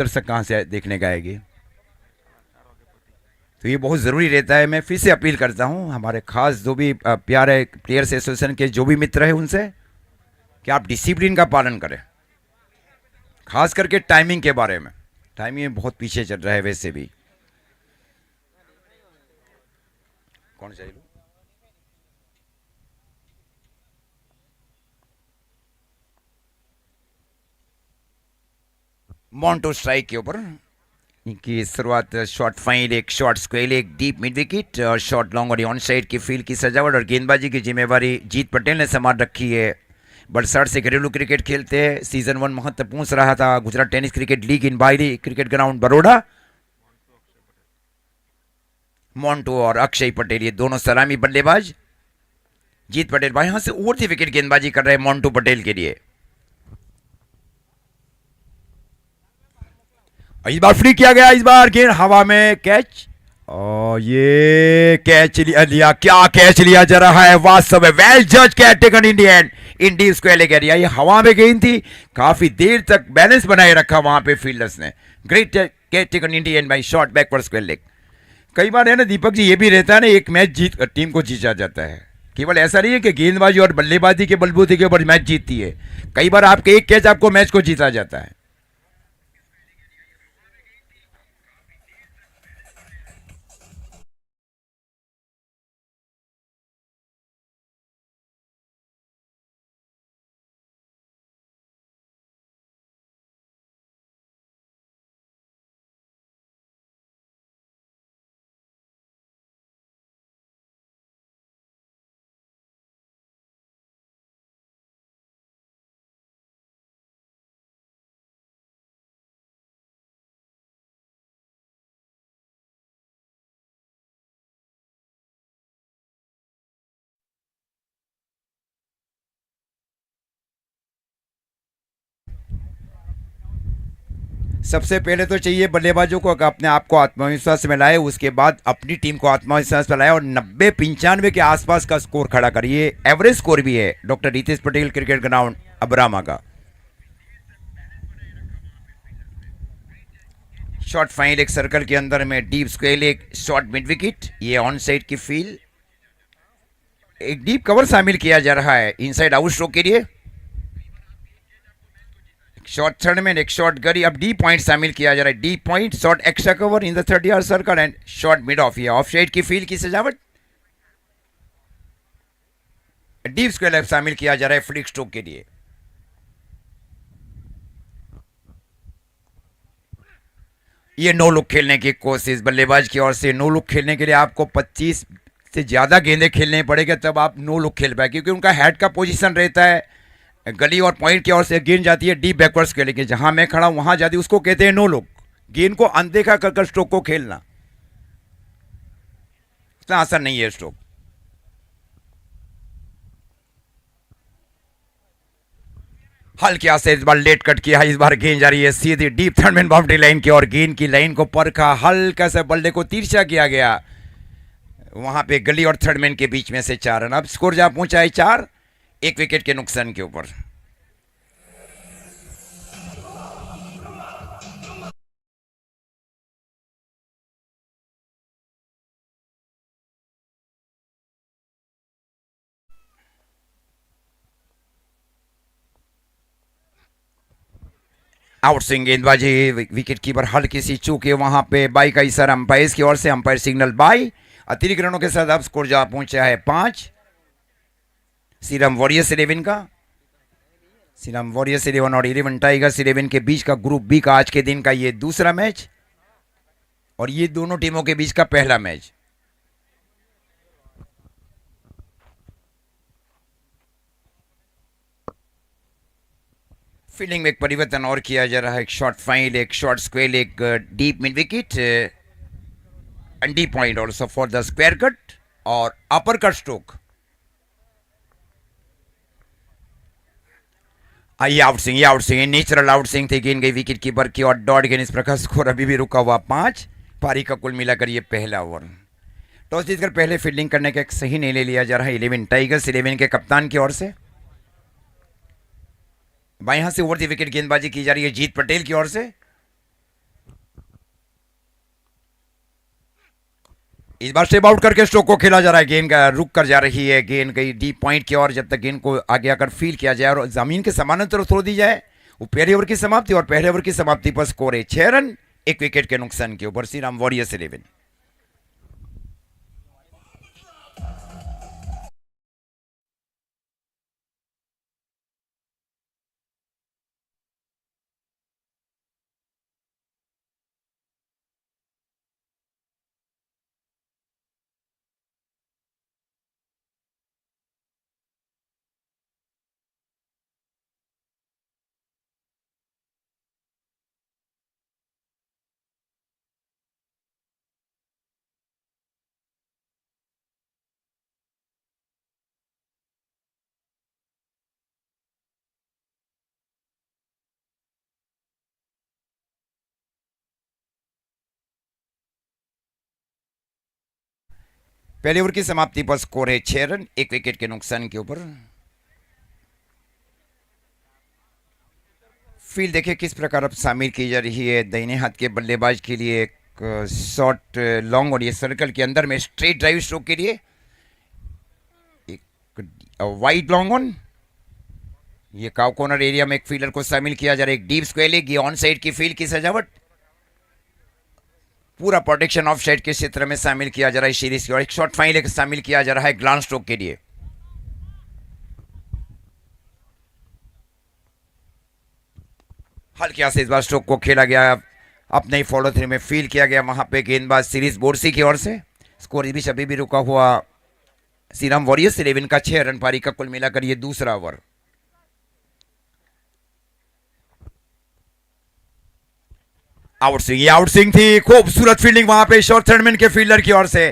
दर्शक कहाँ से देखने का आएगी। तो ये बहुत ज़रूरी रहता है। मैं फिर से अपील करता हूँ हमारे खास जो भी प्यारे प्लेयर्स एसोसिएशन के जो भी मित्र हैं उनसे कि आप डिसिप्लिन का पालन करें, खास करके टाइमिंग के बारे में। टाइमिंग में बहुत पीछे चल रहा है वैसे भी। कौन चाहिए? मॉन्टो स्ट्राइक के ऊपर की शुरुआत, शॉर्ट फाइन, एक शॉर्ट स्क्वेल, एक डीप मिड विकेट और शॉर्ट लॉन्ग और ऑन साइड की फील्ड की सजावट और गेंदबाजी की जिम्मेवारी जीत पटेल ने संभाल रखी है। बरसात से घरेलू क्रिकेट खेलते हैं। सीजन 1 महत्वपूर्ण रहा था। गुजरात टेनिस क्रिकेट लीग इन बाहरी क्रिकेट ग्राउंड बड़ौदा। मॉन्टो और अक्षय पटेल ये दोनों सलामी बल्लेबाज। जीत पटेल भाई यहां से उड़ती विकेट गेंदबाजी कर रहे हैं मॉन्टो पटेल के लिए। इस बार फ्री किया गया, इस बार गेंद हवा में, कैच। और ये कैच लिया, क्या कैच लिया जा रहा है वास्तव में। वेल जज catch taken Indian in deep square leg area. ये हवा में गेंद थी, काफी देर तक बैलेंस बनाए रखा वहां पे फील्डर्स ने। Great catch taken Indian by short backward square leg. कई बार है ना दीपक जी, ये भी रहता है ना, एक मैच जीत टीम को जीता जाता है। केवल ऐसा नहीं है कि गेंदबाजी और बल्लेबाजी के बलबूते के ऊपर मैच जीतती है। कई बार आपके एक कैच आपको मैच को जीता जाता है। सबसे पहले तो चाहिए बल्लेबाजों को अपने आप को आत्मविश्वास में लाए, उसके बाद अपनी टीम को आत्मविश्वास में लाए और 90-95 के आसपास का स्कोर खड़ा करिए। एवरेज स्कोर भी है doctor Ritesh Patel cricket ground Abrama का। शॉर्ट फाइल एक सर्कल के अंदर में, डीप स्क्वेल एक शॉर्ट मिड विकेट, ये ऑन साइड की फील्ड। एक डीप कवर शामिल किया जा रहा है इनसाइड आउट स्ट्रोक के लिए। शॉर्ट थर्ड में एक शॉर्ट गरी, अब डी पॉइंट शामिल किया जा रहा है। D point short extra cover in the 30 yard circle and short mid of, ये ऑफ साइड की फील्ड की सजावट। डीप स्क्वेयर शामिल किया जा रहा है फ्लिक स्ट्रोक के लिए। ये नो लुक खेलने की कोशिश बल्लेबाज की ओर से। नो लुक खेलने के लिए आपको 25 से ज्यादा गेंदे खेलने पड़ेगा तब आप नो लुक खेल पाए, क्योंकि उनका हेड का पोजीशन रहता है गली और पॉइंट की ओर से गेंद जाती है डीप बैकवर्ड्स के लिए। जहां मैं खड़ा हूं वहां जाती है, उसको कहते हैं नो लुक। गेंद को अनदेखा कर स्ट्रोक को खेलना इतना आसान नहीं है। स्ट्रोक हल्के से इस बार लेट कट किया, इस बार गेंद जा रही है सीधी deep third man boundary line की और गेंद की लाइन को परखा, हल्का सा बल्ले को तिरछा किया गया वहां पे गली और थर्ड मैन के बीच में से 4 रन। अब स्कोर जहां पहुंचा है 4, 1 विकेट के नुकसान के ऊपर। आउट स्विंग गेंदबाजी, विकेट कीपर हल्की सी चूक है वहां पे। बाई का इशारा अंपायर की ओर से, अंपायर सिग्नल बाई। अतिरिक्त रनों के साथ अब स्कोर जहां पहुंचा है 5। सीरम वॉरियर्स 11 का, सीरम वॉरियर्स 11 और 11 टाइगर्स 11 के बीच का ग्रुप बी का आज के दिन का ये दूसरा मैच और ये दोनों टीमों के बीच का पहला मैच। फील्डिंग में एक परिवर्तन और किया जा रहा है। एक शॉर्ट फाइल, एक शॉर्ट स्क्वेल, एक deep mid wicket, D point also for the square cut और अपर कट स्ट्रोक। ये आउट स्विंग, ये out swing, natural out swing थी। गेंद गई विकेट कीपर की और डॉट गेंद, इस प्रकार स्कोर अभी भी रुका हुआ 5। पारी का कुल मिलाकर ये पहला ओवर। टॉस जीतकर पहले फील्डिंग करने का एक सही निर्णय लिया जा रहा है 11 टाइगर्स 11 के कप्तान की ओर से। बाएं हाथ से ओवर दी विकेट गेंदबाजी की जा रही है जीत पटेल की ओर से। इस बार स्टेप आउट करके स्ट्रोक को खेला जा रहा है। गेंद का रुक कर जा रही है, गेंद गई डीप पॉइंट की ओर। जब तक गेंद को आगे आकर फील किया जाए और जमीन के समानांतर छोड़ दी जाए, वो पहले ओवर की समाप्ति, और पहले ओवर की समाप्ति पर स्कोर है 6 रन 1 विकेट के नुकसान के ऊपर श्रीराम वॉरियर्स 11। पहले ओवर की समाप्ति पर स्कोर है 6 रन 1 विकेट के नुकसान के ऊपर। फील्ड देखिए किस प्रकार अब शामिल की जा रही है। दाहिने हाथ के बल्लेबाज के लिए एक शॉर्ट लॉन्ग, और ये सर्कल के अंदर में स्ट्रेट ड्राइव स्ट्रोक के लिए एक वाइड लॉन्ग ऑन। ये काउ कॉर्नर एरिया में एक फील्डर को शामिल किया जा रहा है। एक डीप स्क्वायर लेग, ये ऑन साइड की फील्ड की सजावट, पूरा प्रोटेक्शन ऑफ साइड के क्षेत्र में शामिल किया जा रहा है सीरीज की। और एक शॉर्ट फाइन शामिल किया जा रहा है ग्लांस स्ट्रोक के लिए। हल्के से इस बार स्ट्रोक को खेला गया, अपने ही फॉलो थ्री में फील किया गया। वहां पे गेंदबाज सीरीज बोर्सी की ओर से। स्कोर भी अभी भी रुका हुआ श्रीराम वॉरियर्स 11 का 6 रन पारी का कुल मिलाकर ये दूसरा ओवर। आउट स्विंग, ये आउट स्विंग थी, खूबसूरत फील्डिंग वहां पे शॉर्ट थर्डमैन के फील्डर की ओर से।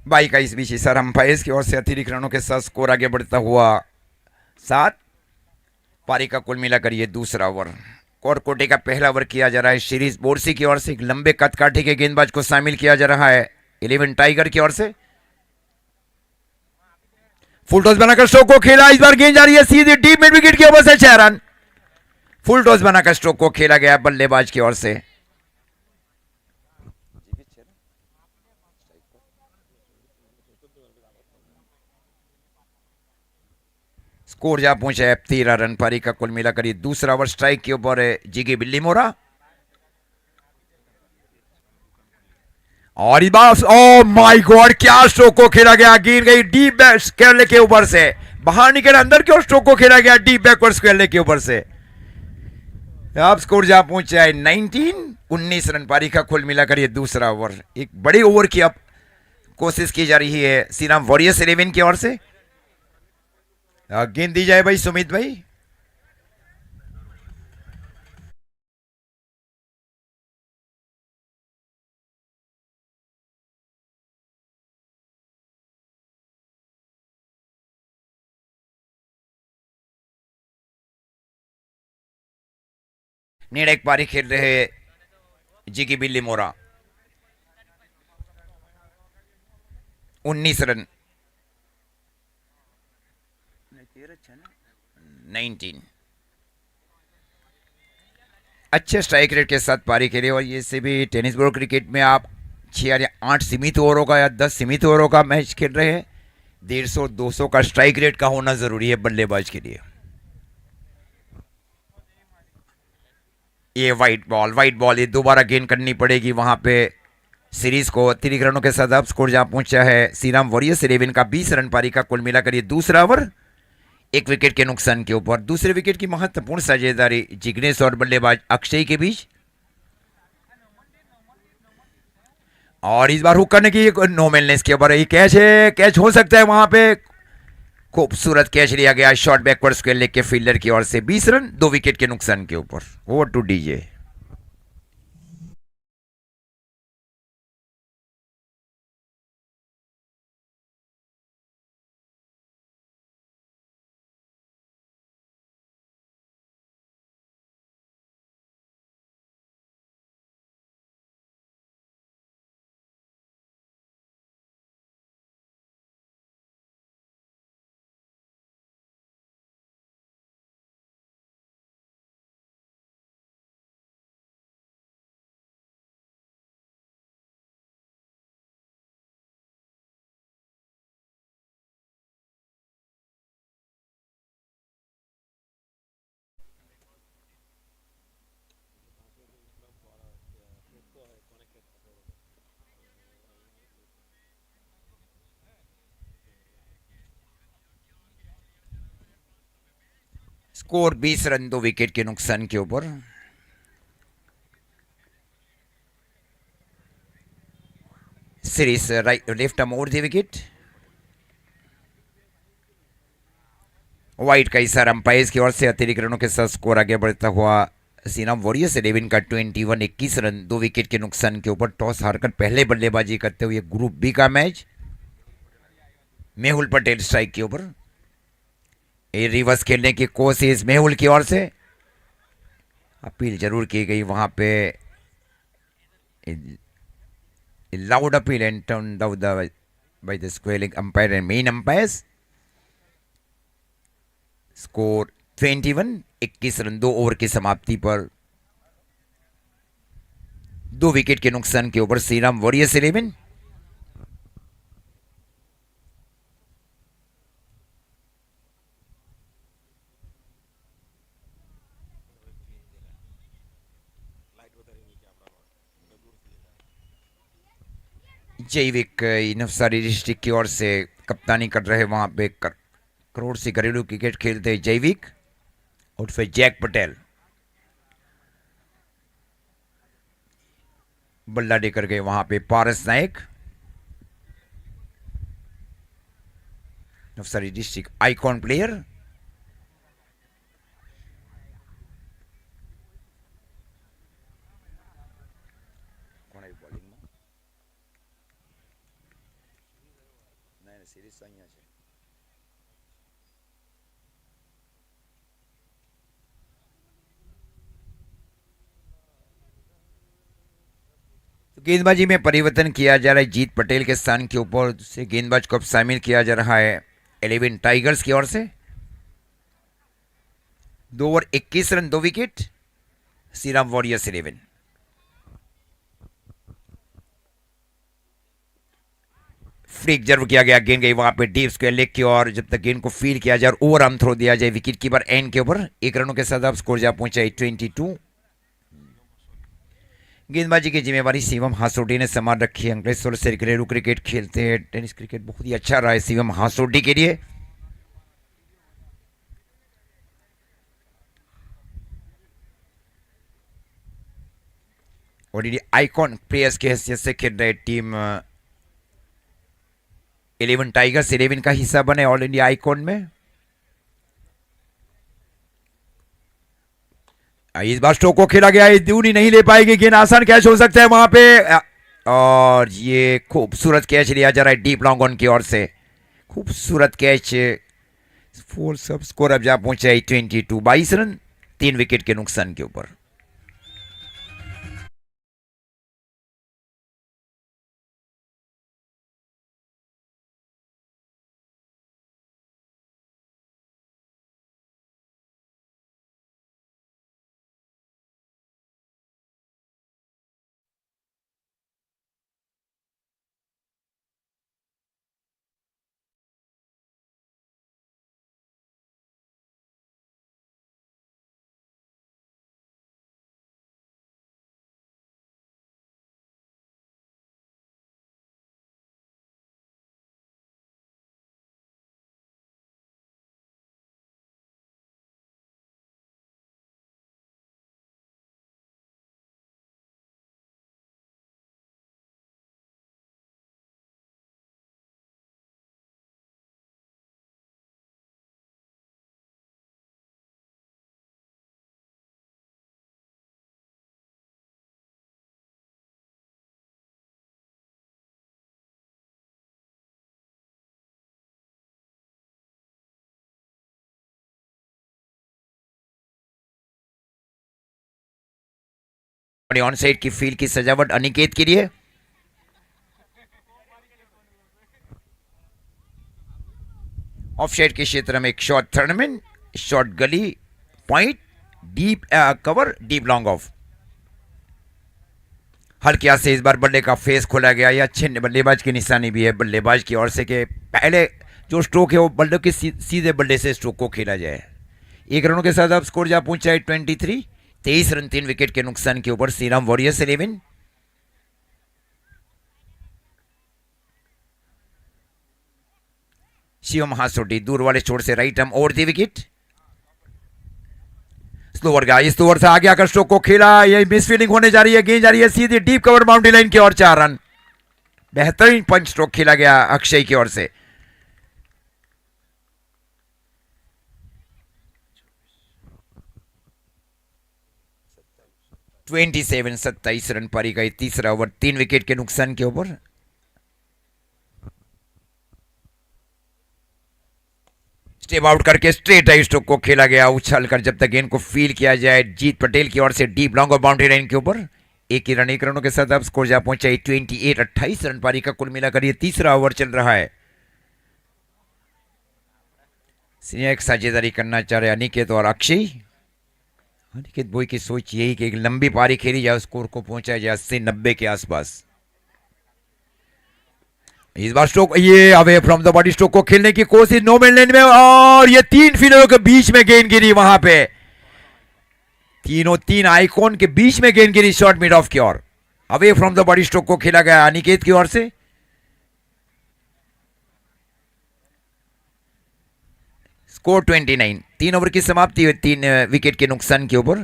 बाई का इस बीच इशारा अंपायर की ओर से अतिरिक्त रनों के साथ स्कोर आगे बढ़ता हुआ 7। पारी का कुल मिलाकर ये दूसरा ओवर। और कोटे का पहला ओवर किया जा रहा है सीरीज बोर्सी की ओर से। एक लंबे कद काठे के गेंदबाज को शामिल किया जा रहा है 11 टाइगर की ओर से। फुल टॉस बनाकर स्ट्रोक को खेला, इस बार गेंद जा रही है सीधी डीप मिड विकेट की ओर से 6 रन। फुल टॉस बनाकर स्ट्रोक को खेला गया बल्लेबाज की ओर से। स्कोर जा पहुंचा है 13 रन पारी का कुल मिलाकर ये दूसरा ओवर। स्ट्राइक के ऊपर है जिगी बिल्ली मोरा। और इस बार ओ माय गॉड, क्या स्ट्रोक को खेला गया। गिर गई डीप बैक स्क्वायर के ऊपर से, बाहर निकल अंदर की ओर स्ट्रोक को खेला गया डीप बैकवर्ड स्क्वायर के ऊपर से। अब स्कोर जा पहुंचा है 19 रन पारी का कुल मिलाकर ये दूसरा ओवर। एक बड़े ओवर की अब कोशिश की जा रही है श्रीराम वॉरियर्स 11 की ओर से। गेंद दी जाए भाई सुमित भाई। निर्णायक पारी खेल रहे जिगी बिल्ली मोरा। 19 रन 19 अच्छे स्ट्राइक रेट के साथ पारी खेले। और ये से भी टेनिस बोर्ड क्रिकेट में आप 6 या 8 सीमित ओवरों का या 10 सीमित ओवरों का मैच खेल रहे हैं, 150-200 का स्ट्राइक रेट का होना जरूरी है बल्लेबाज के लिए। ये वाइट बॉल ये दोबारा गेंद करनी पड़ेगी वहां पे सीरीज को। अतिरिक्त रनों के साथ अब स्कोर जहां पहुंचा है श्रीराम वॉरियर्स 11 का 20 रन पारी का कुल मिलाकर ये दूसरा ओवर। 1 विकेट के नुकसान के ऊपर। दूसरे विकेट की महत्वपूर्ण साझेदारी जिग्नेश और बल्लेबाज अक्षय के बीच। और इस बार हुक करने की नो मेलनेस के ऊपर ये कैच है, कैच हो सकता है वहां पे। खूबसूरत कैच लिया गया शॉर्ट बैकवर्ड स्क्वायर लेग के फील्डर की ओर से। 20 रन 2 विकेट के नुकसान के ऊपर। Over two DJ. Score 20 run 2 wicket के नुकसान के ऊपर। Series right left arm over the wicket. Wide का इशारा अंपायर की ओर से अतिरिक्त रनों के साथ स्कोर आगे बढ़ता हुआ श्रीराम वॉरियर्स 11 का 21 रन 2 विकेट के नुकसान के ऊपर टॉस हारकर पहले बल्लेबाजी करते हुए ग्रुप बी का मैच। मेहुल पटेल स्ट्राइक के ऊपर। रिवर्स खेलने की कोशिश मेहुल की ओर से, अपील जरूर की गई वहां पे, loud appeal and turn down by the square leg umpire and main umpires. Score 21 run 2 over की समाप्ति पर 2 विकेट के नुकसान के ऊपर श्रीराम वॉरियर्स 11। जैविक नवसारी डिस्ट्रिक्ट की ओर से कप्तानी कर रहे वहां पे करोड़ से घरेलू क्रिकेट खेलते जैविक और फिर जैक पटेल बल्ला लेकर गए वहां पे पारस नायक, नवसारी डिस्ट्रिक्ट आइकॉन प्लेयर। गेंदबाजी में परिवर्तन किया जा रहा है जीत पटेल के स्थान के ऊपर दूसरे गेंदबाज को अब शामिल किया जा रहा है 11 टाइगर्स की ओर से। 2 over 21 run 2 wicket Shriram warriors 11। Flick जरूर किया गया, गेंद गई वहां पे डीप स्क्वायर लेग की ओर। जब तक गेंद को फील किया जाए और ओवर आर्म थ्रो दिया जाए विकेट कीपर एंड के ऊपर 1 रनों के साथ अब स्कोर जा पहुंचा है 22। गेंदबाजी की जिम्मेवारी शिवम हासोडी ने संभाल रखी है। अंकलेश्वर से घरेलू क्रिकेट खेलते हैं, टेनिस क्रिकेट बहुत ही अच्छा रहा है शिवम हासोडी के लिए। और ये आइकॉन प्लेयर्स की हैसियत से खेल रहे टीम 11 टाइगर्स 11 का हिस्सा बने ऑल इंडिया आइकॉन में। इस बार स्ट्रोक को खेला गया है, दूरी नहीं ले पाएगी गेंद, आसान कैच हो सकता है वहां पे। और ये खूबसूरत कैच लिया जा रहा है डीप लॉन्ग ऑन की ओर से, खूबसूरत कैच। फोर सब स्कोर अब जा पहुंचा है 22 रन 3 विकेट के नुकसान के ऊपर। ऑन साइड की फील्ड की सजावट अनिकेत के लिए। ऑफ साइड के क्षेत्र में एक शॉर्ट टूर्नामेंट, शॉर्ट गली point, deep cover, deep long off. हल्के से इस बार बल्ले का फेस खोला गया, यह अच्छे बल्लेबाज की निशानी भी है बल्लेबाज की ओर से कि पहले जो स्ट्रोक है वो बल्ले के सीधे बल्ले से स्ट्रोक को खेला जाए। 1 रनों के साथ अब स्कोर जा पहुंचा है 23 रन 3 विकेट के नुकसान के ऊपर श्रीराम वॉरियर्स 11। शिवम हासोडी दूर वाले छोर से right arm over the wicket. Slower गया, इस ओवर से आगे आकर स्ट्रोक को खेला, ये मिस फील्डिंग होने जा रही है, गेंद जा रही है सीधी डीप कवर बाउंड्री लाइन की ओर, 4 रन। बेहतरीन पंच स्ट्रोक खेला गया अक्षय की ओर से। 27 रन पारी गई, तीसरा ओवर 3 विकेट के नुकसान के ऊपर। स्टेप आउट करके स्ट्रेट ड्राइव स्ट्रोक को खेला गया, उछल कर जब तक गेंद को फील किया जाए। जीत पटेल की ओर से डीप लॉन्ग और बाउंड्री लाइन के ऊपर, एक ही रन, 1 रनों के साथ अब स्कोर जा पहुंचा 28 रन पारी का कुल मिलाकर ये तीसरा ओवर चल रहा है। एक साझेदारी करना चाह रहे अनिकेत और अक्षय। अनिकेत बॉय की सोच यही कि एक लंबी पारी खेली जाए, स्कोर को पहुंचा जाए 80-90 के आसपास। इस बार स्ट्रोक ये away from the body stroke को खेलने की कोशिश नो मैन लैंड में, और ये 3 फील्डरों के बीच में गेंद गिरी, वहां पे तीन आइकॉन के बीच में गेंद गिरी शॉर्ट मिड ऑफ की ओर। Away from the body stroke को खेला गया अनिकेत की ओर से। स्कोर 29, 3 ओवर की समाप्ति हुई 3 विकेट के नुकसान के ऊपर।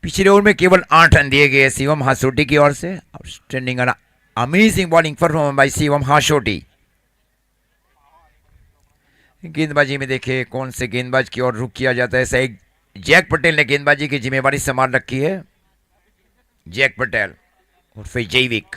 पिछले ओवर में केवल 8 रन दिए गए शिवम हासोटी की ओर से। Outstanding amazing bowling performance by Shivam Hasoti. गेंदबाजी में देखे कौन से गेंदबाज की ओर रुख किया जाता है, सही जैक पटेल ने गेंदबाजी की जिम्मेवारी संभाल रखी है। जैक पटेल और फिर जैविक।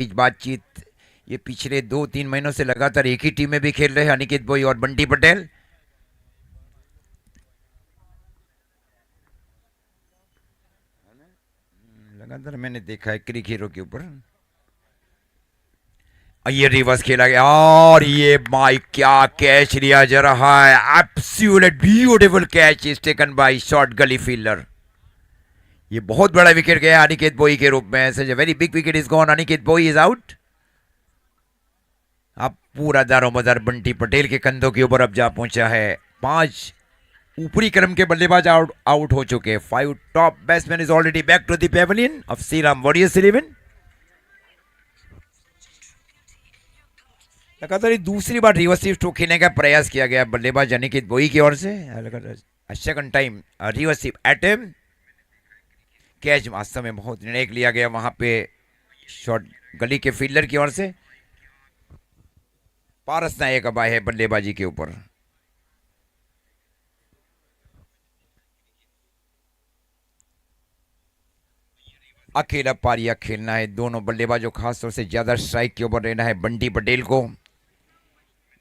बातचीत ये पिछले 2-3 महीनों से लगातार एक ही टीम में भी खेल रहे हैं अनिकेत बॉय और बंटी पटेल। लगातार मैंने देखा है क्रिक हीरो के ऊपर। ये रिवर्स खेला गया और ये माई क्या कैच लिया जा रहा है, absolute beautiful catch is taken by short गली फील्डर। ये बहुत बड़ा विकेट गया अनिकेत बॉय के रूप में। Such a very big wicket is gone, Aniket Bhoi is out. अब पूरा दारोमदार बंटी पटेल के कंधों के ऊपर अब जा पहुंचा है। 5 ऊपरी क्रम के बल्लेबाज आउट हो चुके। 5 top batsman is already back to the pavilion of Shriram warriors 11। लगातार दूसरी बार रिवर्सिव स्ट्रोक खेलने का प्रयास किया गया बल्लेबाज अनिकेत बॉय की ओर से। Second time reverse attempt. Catch वास्तव में बहुत निर्णायक लिया गया वहां पे शॉर्ट गली के फील्डर की ओर से। पारस नायक अब आए है बल्लेबाजी के ऊपर। अकेला पारियां खेलना है दोनों बल्लेबाजों, खासतौर से ज्यादा स्ट्राइक के ऊपर रहना है बंटी पटेल को।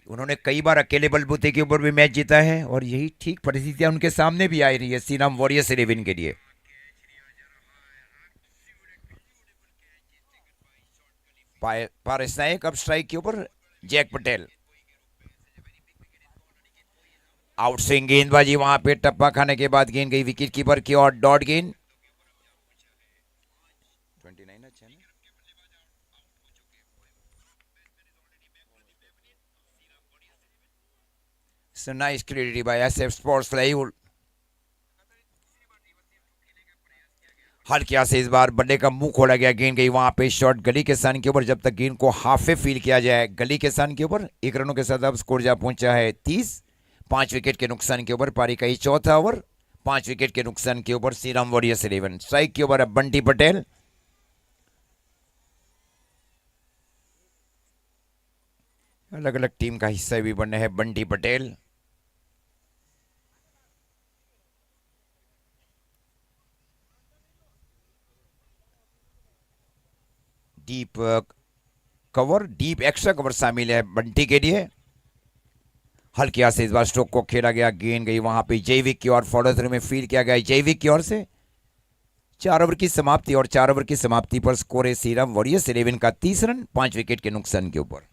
उन्होंने कई बार अकेले बलबूते के ऊपर भी मैच जीता है और यही ठीक परिस्थितियां उनके सामने भी आ रही है श्रीराम वॉरियर्स 11 के लिए। पारस नायक अब स्ट्राइक के ऊपर, जैक पटेल आउट स्विंग गेंदबाजी, वहां पे टप्पा खाने के बाद गेंद गई विकेट कीपर की और डॉट गेंद। 29 अच्छा ना। So nice creativity by SF Sports Live। हल्के से इस बार बल्ले का मुंह खोला गया, गेंद गई वहां पे शॉट गली के सन के ऊपर। जब तक गेंद को हाफे फील किया जाए गली के सन के ऊपर, 1 रनों के साथ अब स्कोर जा पहुंचा है 30। 5 विकेट के नुकसान के ऊपर पारी का ही चौथा ओवर, 5 विकेट के नुकसान के ऊपर श्रीराम वॉरियर्स 11। स्ट्राइक के ऊपर अब बंटी पटेल। अलग अलग टीम का हिस्सा भी बनने है Bunty Patel. Deep cover, deep extra cover शामिल है बंटी के लिए। हल्के से इस बार स्ट्रोक को खेला गया, गेंद गई वहां पे जैविक की ओर, फॉलो थ्रू में फील्ड किया गया जैविक की ओर से। 4 ओवर की समाप्ति और 4 ओवर की समाप्ति पर स्कोर है श्रीराम वॉरियर्स 11 का 30 रन, 5 विकेट के नुकसान के ऊपर।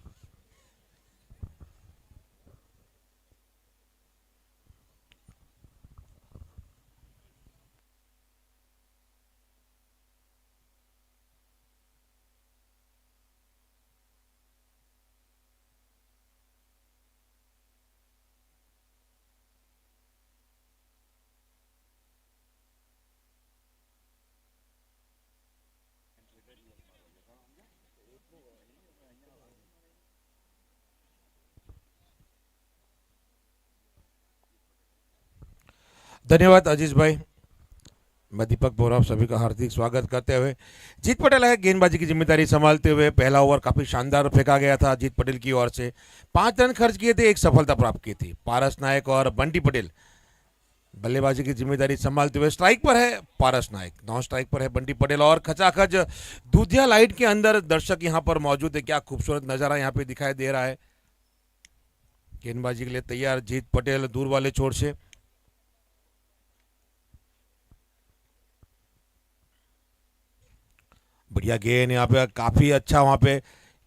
धन्यवाद अजीज भाई। मैं दीपक बोरा आप सभी का हार्दिक स्वागत करते हुए, जीत पटेल है गेंदबाजी की जिम्मेदारी संभालते हुए। पहला ओवर काफी शानदार फेंका गया था जीत पटेल की ओर से, 5 रन खर्च किए थे, एक सफलता प्राप्त की थी। पारस नायक और बंटी पटेल बल्लेबाजी की जिम्मेदारी संभालते हुए। स्ट्राइक पर है पारस नायक, नॉन स्ट्राइक पर है बंटी पटेल और खचाखच दूधिया लाइट के अंदर दर्शक यहां पर मौजूद है। क्या खूबसूरत नजारा यहां पे दिखाई दे रहा है। गेंदबाजी के लिए तैयार जीत पटेल दूर वाले छोर से। बढ़िया गेंद यहाँ पे, काफी अच्छा, वहां पे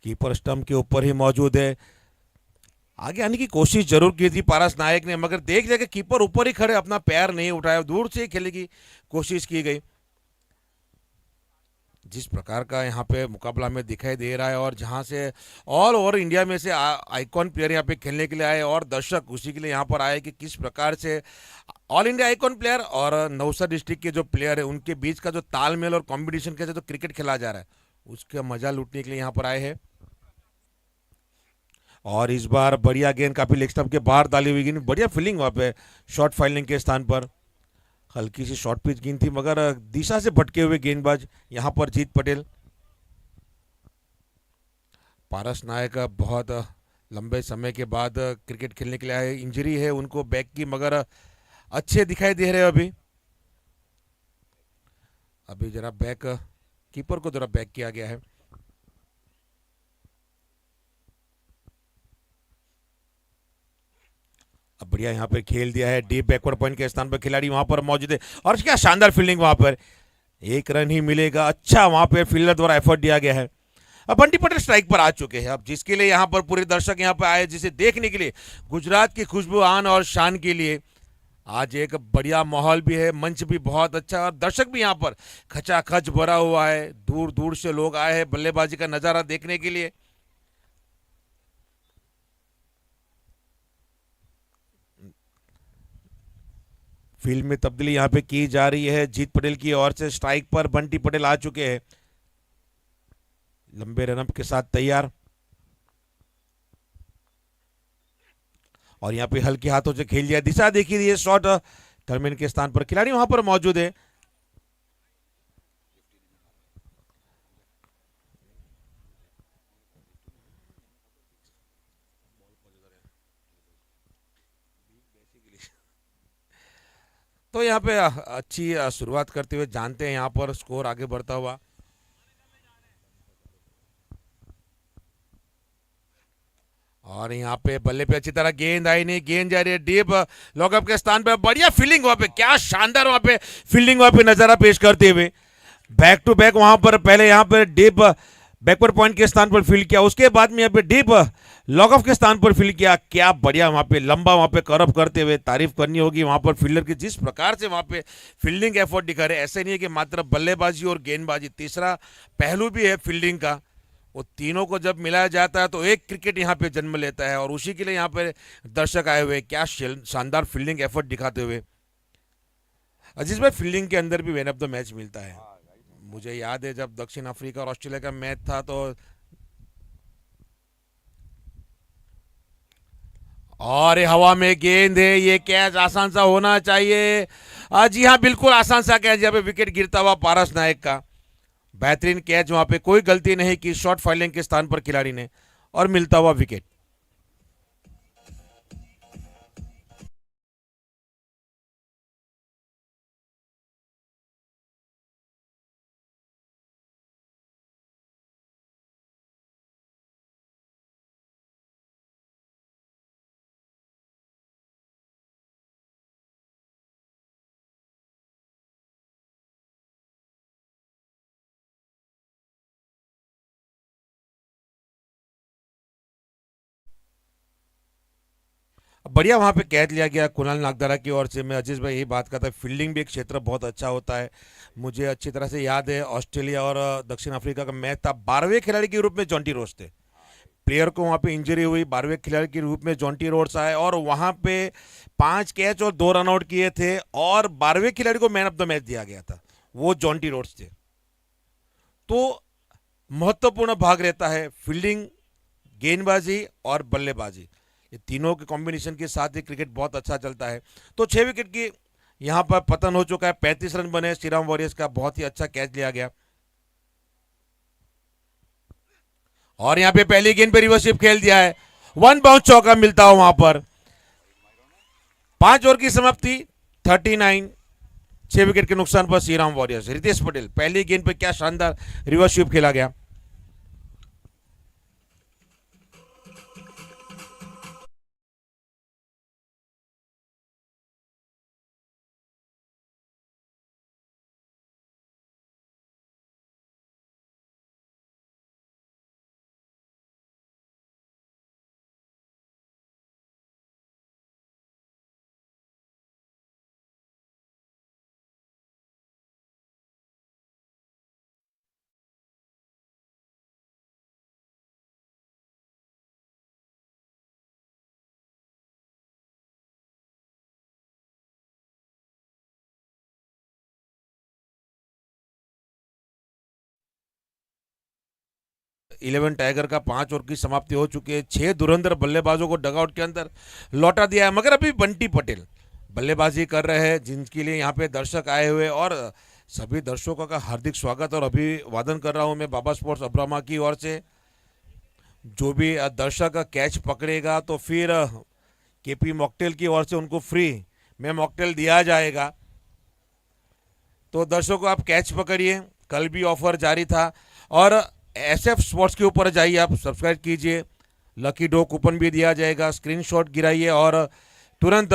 कीपर स्टंप के ऊपर ही मौजूद है। आगे आने की कोशिश जरूर की थी पारस नायक ने, मगर देख लिया कि कीपर ऊपर ही खड़े, अपना पैर नहीं उठाया, दूर से ही खेलने की कोशिश की गई। जिस प्रकार का यहाँ पे मुकाबला में दिखाई दे रहा है और जहाँ से ऑल ओवर इंडिया में से आइकॉन प्लेयर यहाँ पे खेलने के लिए आए और दर्शक उसी के लिए यहाँ पर आए कि किस प्रकार से ऑल इंडिया आइकॉन प्लेयर और नौसा डिस्ट्रिक्ट के जो प्लेयर है उनके बीच का जो तालमेल और कॉम्पिटिशन कैसे जो क्रिकेट खेला जा रहा है उसका मजा लूटने के लिए यहाँ पर आए हैं। और इस बार बढ़िया गेंद, काफी लेग स्टंप के बाहर डाली हुई गेंद, बढ़िया फील्डिंग वहाँ पे शॉर्ट फाइलिंग के स्थान पर। हल्की सी शॉर्ट पिच गेंद थी मगर दिशा से भटके हुए गेंदबाज यहां पर जीत पटेल। पारस नायक बहुत लंबे समय के बाद क्रिकेट खेलने के लिए आए, इंजरी है उनको बैक की, मगर अच्छे दिखाई दे रहे हैं अभी। अभी जरा बैक, कीपर को जरा बैक किया गया है। अब बढ़िया यहाँ पे खेल दिया है, डीप बैकवर्ड पॉइंट के स्थान पर खिलाड़ी वहां पर मौजूद है और क्या शानदार फील्डिंग वहां पर। 1 रन ही मिलेगा, अच्छा वहां पे फील्डर द्वारा एफर्ट दिया गया है। अब बंटी पटेल स्ट्राइक पर आ चुके हैं, अब जिसके लिए यहाँ पर पूरे दर्शक यहाँ पर आए, जिसे देखने के लिए गुजरात की खुशबू आन और शान के लिए आज एक बढ़िया माहौल भी है, मंच भी बहुत अच्छा और दर्शक भी यहाँ पर खचाखच भरा हुआ है। दूर दूर से लोग आए हैं बल्लेबाजी का नजारा देखने के लिए। फील्ड में तब्दीली यहाँ पे की जा रही है जीत पटेल की ओर से। स्ट्राइक पर बंटी पटेल आ चुके हैं लंबे रनअप के साथ तैयार, और यहाँ पे हल्के हाथों से खेल दिया, दिशा देखी दी है, शॉट टर्मिन के स्थान पर खिलाड़ी वहां पर मौजूद है। तो यहाँ पे अच्छी शुरुआत करते हुए जानते हैं यहाँ पर स्कोर आगे बढ़ता हुआ। और यहाँ पे बल्ले पे अच्छी तरह गेंद आई नहीं, गेंद जा रही है डीप लॉकअप के स्थान पे, बढ़िया फील्डिंग वहां पे, क्या शानदार वहां पे फील्डिंग वहां पे नजारा पेश करते हुए बैक टू बैक वहां पर पहले यहाँ पर डीप बैकवर्ड पॉइंट के स्थान पर फील्ड किया, उसके बाद में यहाँ पे डीप लॉकअप के स्थान पर फील्ड किया, क्या बढ़िया वहां पे लंबा वहां पे करव करते हुए तारीफ करनी होगी वहां पर फील्डर की, जिस प्रकार से वहां पे फील्डिंग एफर्ट दिखा रहे। ऐसे नहीं है कि मात्र बल्लेबाजी और गेंदबाजी, तीसरा पहलू भी है फील्डिंग का, वो तीनों को जब मिलाया जाता है तो एक क्रिकेट यहाँ पे जन्म लेता है, और उसी के लिए यहाँ पे दर्शक आए हुए, क्या शानदार फील्डिंग एफर्ट दिखाते हुए। अजीज भाई, फील्डिंग के अंदर भी मैन ऑफ द मैच मिलता है। मुझे याद है जब दक्षिण अफ्रीका और ऑस्ट्रेलिया का मैच था तो, और ये हवा में गेंद है, ये कैच आसान सा होना चाहिए। जी हाँ, बिल्कुल आसान सा कैच, यहाँ पे विकेट गिरता हुआ पारस नायक का, बेहतरीन कैच, वहां पे कोई गलती नहीं की शॉर्ट फाइलिंग के स्थान पर खिलाड़ी ने, और मिलता हुआ विकेट। बढ़िया वहां पे कैच लिया गया कुणाल नागदारा की ओर से। मैं अजीज भाई यही बात करता, फील्डिंग भी एक क्षेत्र बहुत अच्छा होता है। मुझे अच्छी तरह से याद है ऑस्ट्रेलिया और दक्षिण अफ्रीका का मैच था, 12वें खिलाड़ी के रूप में जॉन्टी रोड्स थे, प्लेयर को वहां पे इंजरी हुई, 12वें खिलाड़ी के रूप में जॉन्टी रोड्स आए और वहां पे 5 कैच और 2 रनआउट किए थे, और 12वें खिलाड़ी को मैन ऑफ द मैच दिया गया था, वो जॉन्टी रोड्स थे। तो महत्वपूर्ण भाग रहता है फील्डिंग, गेंदबाजी और बल्लेबाजी, ये तीनों के कॉम्बिनेशन के साथ ही क्रिकेट बहुत अच्छा चलता है। तो 6 विकेट की यहां पर पतन हो चुका है, 35 रन बने श्रीराम वॉरियर्स का, बहुत ही अच्छा कैच लिया गया। और यहां पे पहली गेंद पे रिवर्सिप खेल दिया है, 1 बाउंस चौका मिलता हो वहां पर। 5 ओवर की समाप्ति, 39, 6 विकेट के नुकसान पर श्रीराम वॉरियर्स। रितेश पटेल पहली गेंद पे क्या शानदार रिवर्सिप खेला गया। इलेवन टाइगर का 5 ओवर की समाप्ति हो चुकी है, 6 धुरंधर बल्लेबाजों को डगआउट के अंदर लौटा दिया है, मगर अभी बंटी पटेल बल्लेबाजी कर रहे हैं, जिनके लिए यहाँ पे दर्शक आए हुए, और सभी दर्शकों का हार्दिक स्वागत और अभिवादन कर रहा हूँ मैं बाबा स्पोर्ट्स अब्रामा की ओर से। जो भी दर्शक कैच पकड़ेगा तो फिर केपी मॉकटेल की ओर से उनको फ्री में मॉकटेल दिया जाएगा। तो दर्शकों आप कैच पकड़िए, कल भी ऑफर जारी था, और एसएफ स्पोर्ट्स के ऊपर जाइए, आप सब्सक्राइब कीजिए, लकी डो कूपन भी दिया जाएगा, स्क्रीनशॉट गिराइए और तुरंत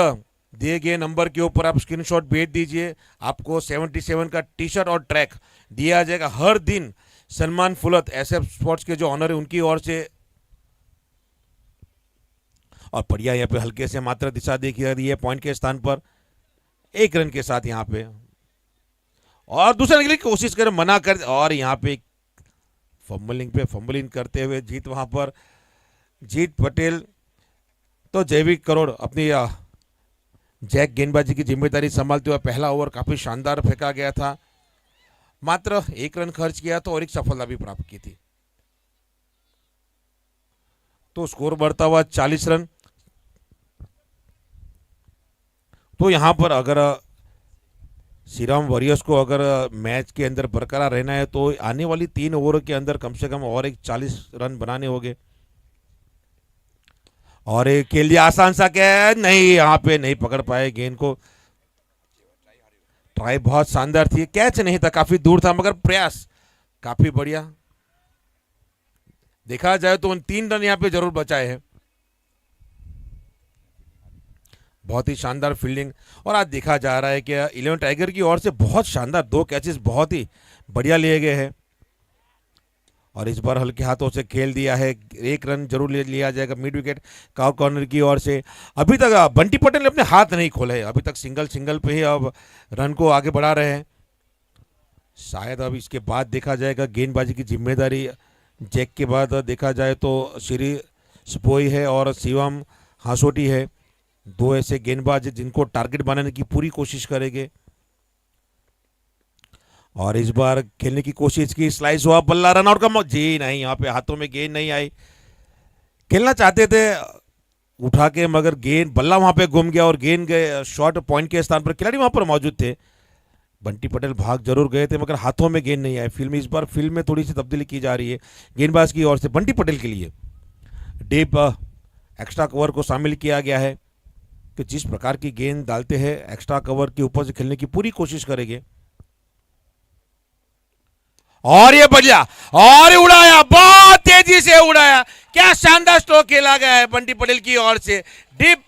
दिए गए नंबर के ऊपर आप स्क्रीनशॉट भेज दीजिए, आपको 77 का टी शर्ट और ट्रैक दिया जाएगा हर दिन। सलमान फुलत एसएफ स्पोर्ट्स के जो ऑनर है उनकी ओर से। और बढ़िया यहाँ पे हल्के से मात्रा दिशा देखी जा रही है पॉइंट के स्थान पर, 1 रन के साथ यहाँ पे, और दूसरे के लिए कोशिश करें मना कर, और यहाँ पे फंबलिंग पे फंबलिंग करते हुए जीत वहां पर, जीत पटेल तो जैविक करोड़ अपनी जैक गेंदबाजी की जिम्मेदारी संभालते हुए पहला ओवर काफी शानदार फेंका गया था, मात्र 1 रन खर्च किया तो और एक सफलता भी प्राप्त की थी, तो स्कोर बढ़ता हुआ 40 रन। तो यहां पर अगर श्रीराम वॉरियर्स को अगर मैच के अंदर बरकरार रहना है तो आने वाली 3 ओवर के अंदर कम से कम और एक 40 रन बनाने होंगे। और एक खेल दिया आसान सा कैच, नहीं यहाँ पे नहीं पकड़ पाए गेंद को, ट्राई बहुत शानदार थी, कैच नहीं था, काफी दूर था, मगर प्रयास काफी बढ़िया। देखा जाए तो उन 3 रन यहाँ पे जरूर बचाए हैं। बहुत ही शानदार फील्डिंग। और आज देखा जा रहा है कि 11 टाइगर की ओर से बहुत शानदार 2 कैचेस बहुत ही बढ़िया लिए गए हैं और इस बार हल्के हाथों से खेल दिया है। 1 रन जरूर ले लिया जाएगा मिड विकेट काउ कॉर्नर की ओर से। अभी तक बंटी पटेल ने अपने हाथ नहीं खोले हैं, अभी तक सिंगल सिंगल पे ही अब रन को आगे बढ़ा रहे हैं। शायद अब इसके बाद देखा जाएगा गेंदबाजी की जिम्मेदारी जैक के बाद देखा जाए तो श्री स्पोई है और शिवम हासोटी है, 2 ऐसे गेंदबाज जिनको टारगेट बनाने की पूरी कोशिश करेंगे। और इस बार खेलने की कोशिश की, स्लाइस हुआ, बल्ला, रन आउट का जी नहीं, यहाँ पे हाथों में गेंद नहीं आई। खेलना चाहते थे उठा के मगर गेंद बल्ला वहां पे गुम गया और गेंद गए शॉर्ट पॉइंट के स्थान पर। खिलाड़ी वहां पर मौजूद थे, बंटी पटेल भाग जरूर गए थे मगर हाथों में गेंद नहीं आई। फील्ड में इस बार फील्ड में थोड़ी सी तब्दीली की जा रही है गेंदबाज की ओर से। बंटी पटेल के लिए डीप एक्स्ट्रा कवर को शामिल किया गया है कि जिस प्रकार की गेंद डालते हैं एक्स्ट्रा कवर के ऊपर से खेलने की पूरी कोशिश करेंगे। और ये बढ़िया और उड़ाया, बहुत तेजी से उड़ाया, क्या शानदार स्ट्रोक खेला गया है बंटी पटेल की ओर से। डीप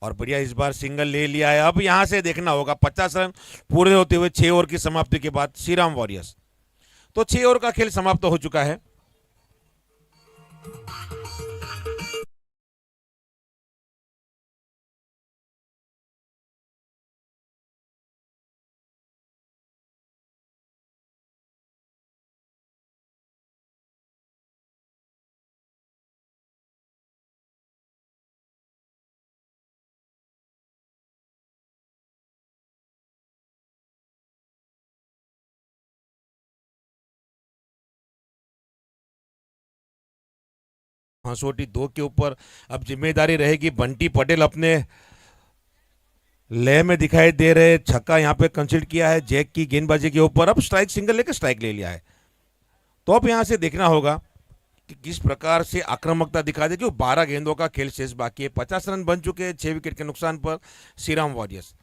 और बढ़िया इस बार सिंगल ले लिया है। अब यहां से देखना होगा 50 रन पूरे होते हुए 6 ओवर की समाप्ति के बाद श्री राम वॉरियर्स, तो 6 ओवर का खेल समाप्त हो चुका है। हंसोटी 2 के ऊपर अब जिम्मेदारी रहेगी। बंटी पटेल अपने लय में दिखाई दे रहे, छक्का यहां पे कंसीडर किया है जैक की गेंदबाजी के ऊपर। अब स्ट्राइक सिंगल लेकर स्ट्राइक ले लिया है, तो अब यहां से देखना होगा कि किस प्रकार से आक्रामकता दिखा दे। क्यों 12 गेंदों का खेल शेष बाकी है, 50 रन बन चुके हैं 6 विकेट के नुकसान पर श्री राम वॉरियर्स।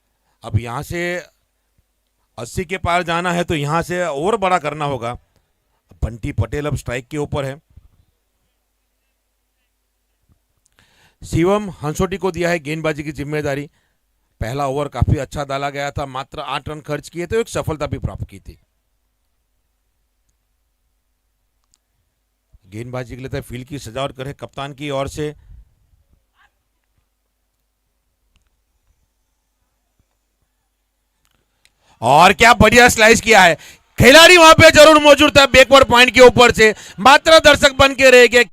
अब यहां से 80 के पार जाना है तो यहां से और बड़ा करना होगा। बंटी पटेल अब स्ट्राइक के ऊपर है। शिवम हंसोटी को दिया है गेंदबाजी की जिम्मेदारी। पहला ओवर काफी अच्छा डाला गया था, मात्र 8 रन खर्च किए तो एक सफलता भी प्राप्त की थी। गेंदबाजी के लिए तो फील्ड की सजावट करे कप्तान की ओर से। और क्या बढ़िया स्लाइस किया है, खिलाड़ी वहां पे जरूर मौजूद था बैकवर्ड पॉइंट के ऊपर से, मात्र दर्शक बन के रह गए।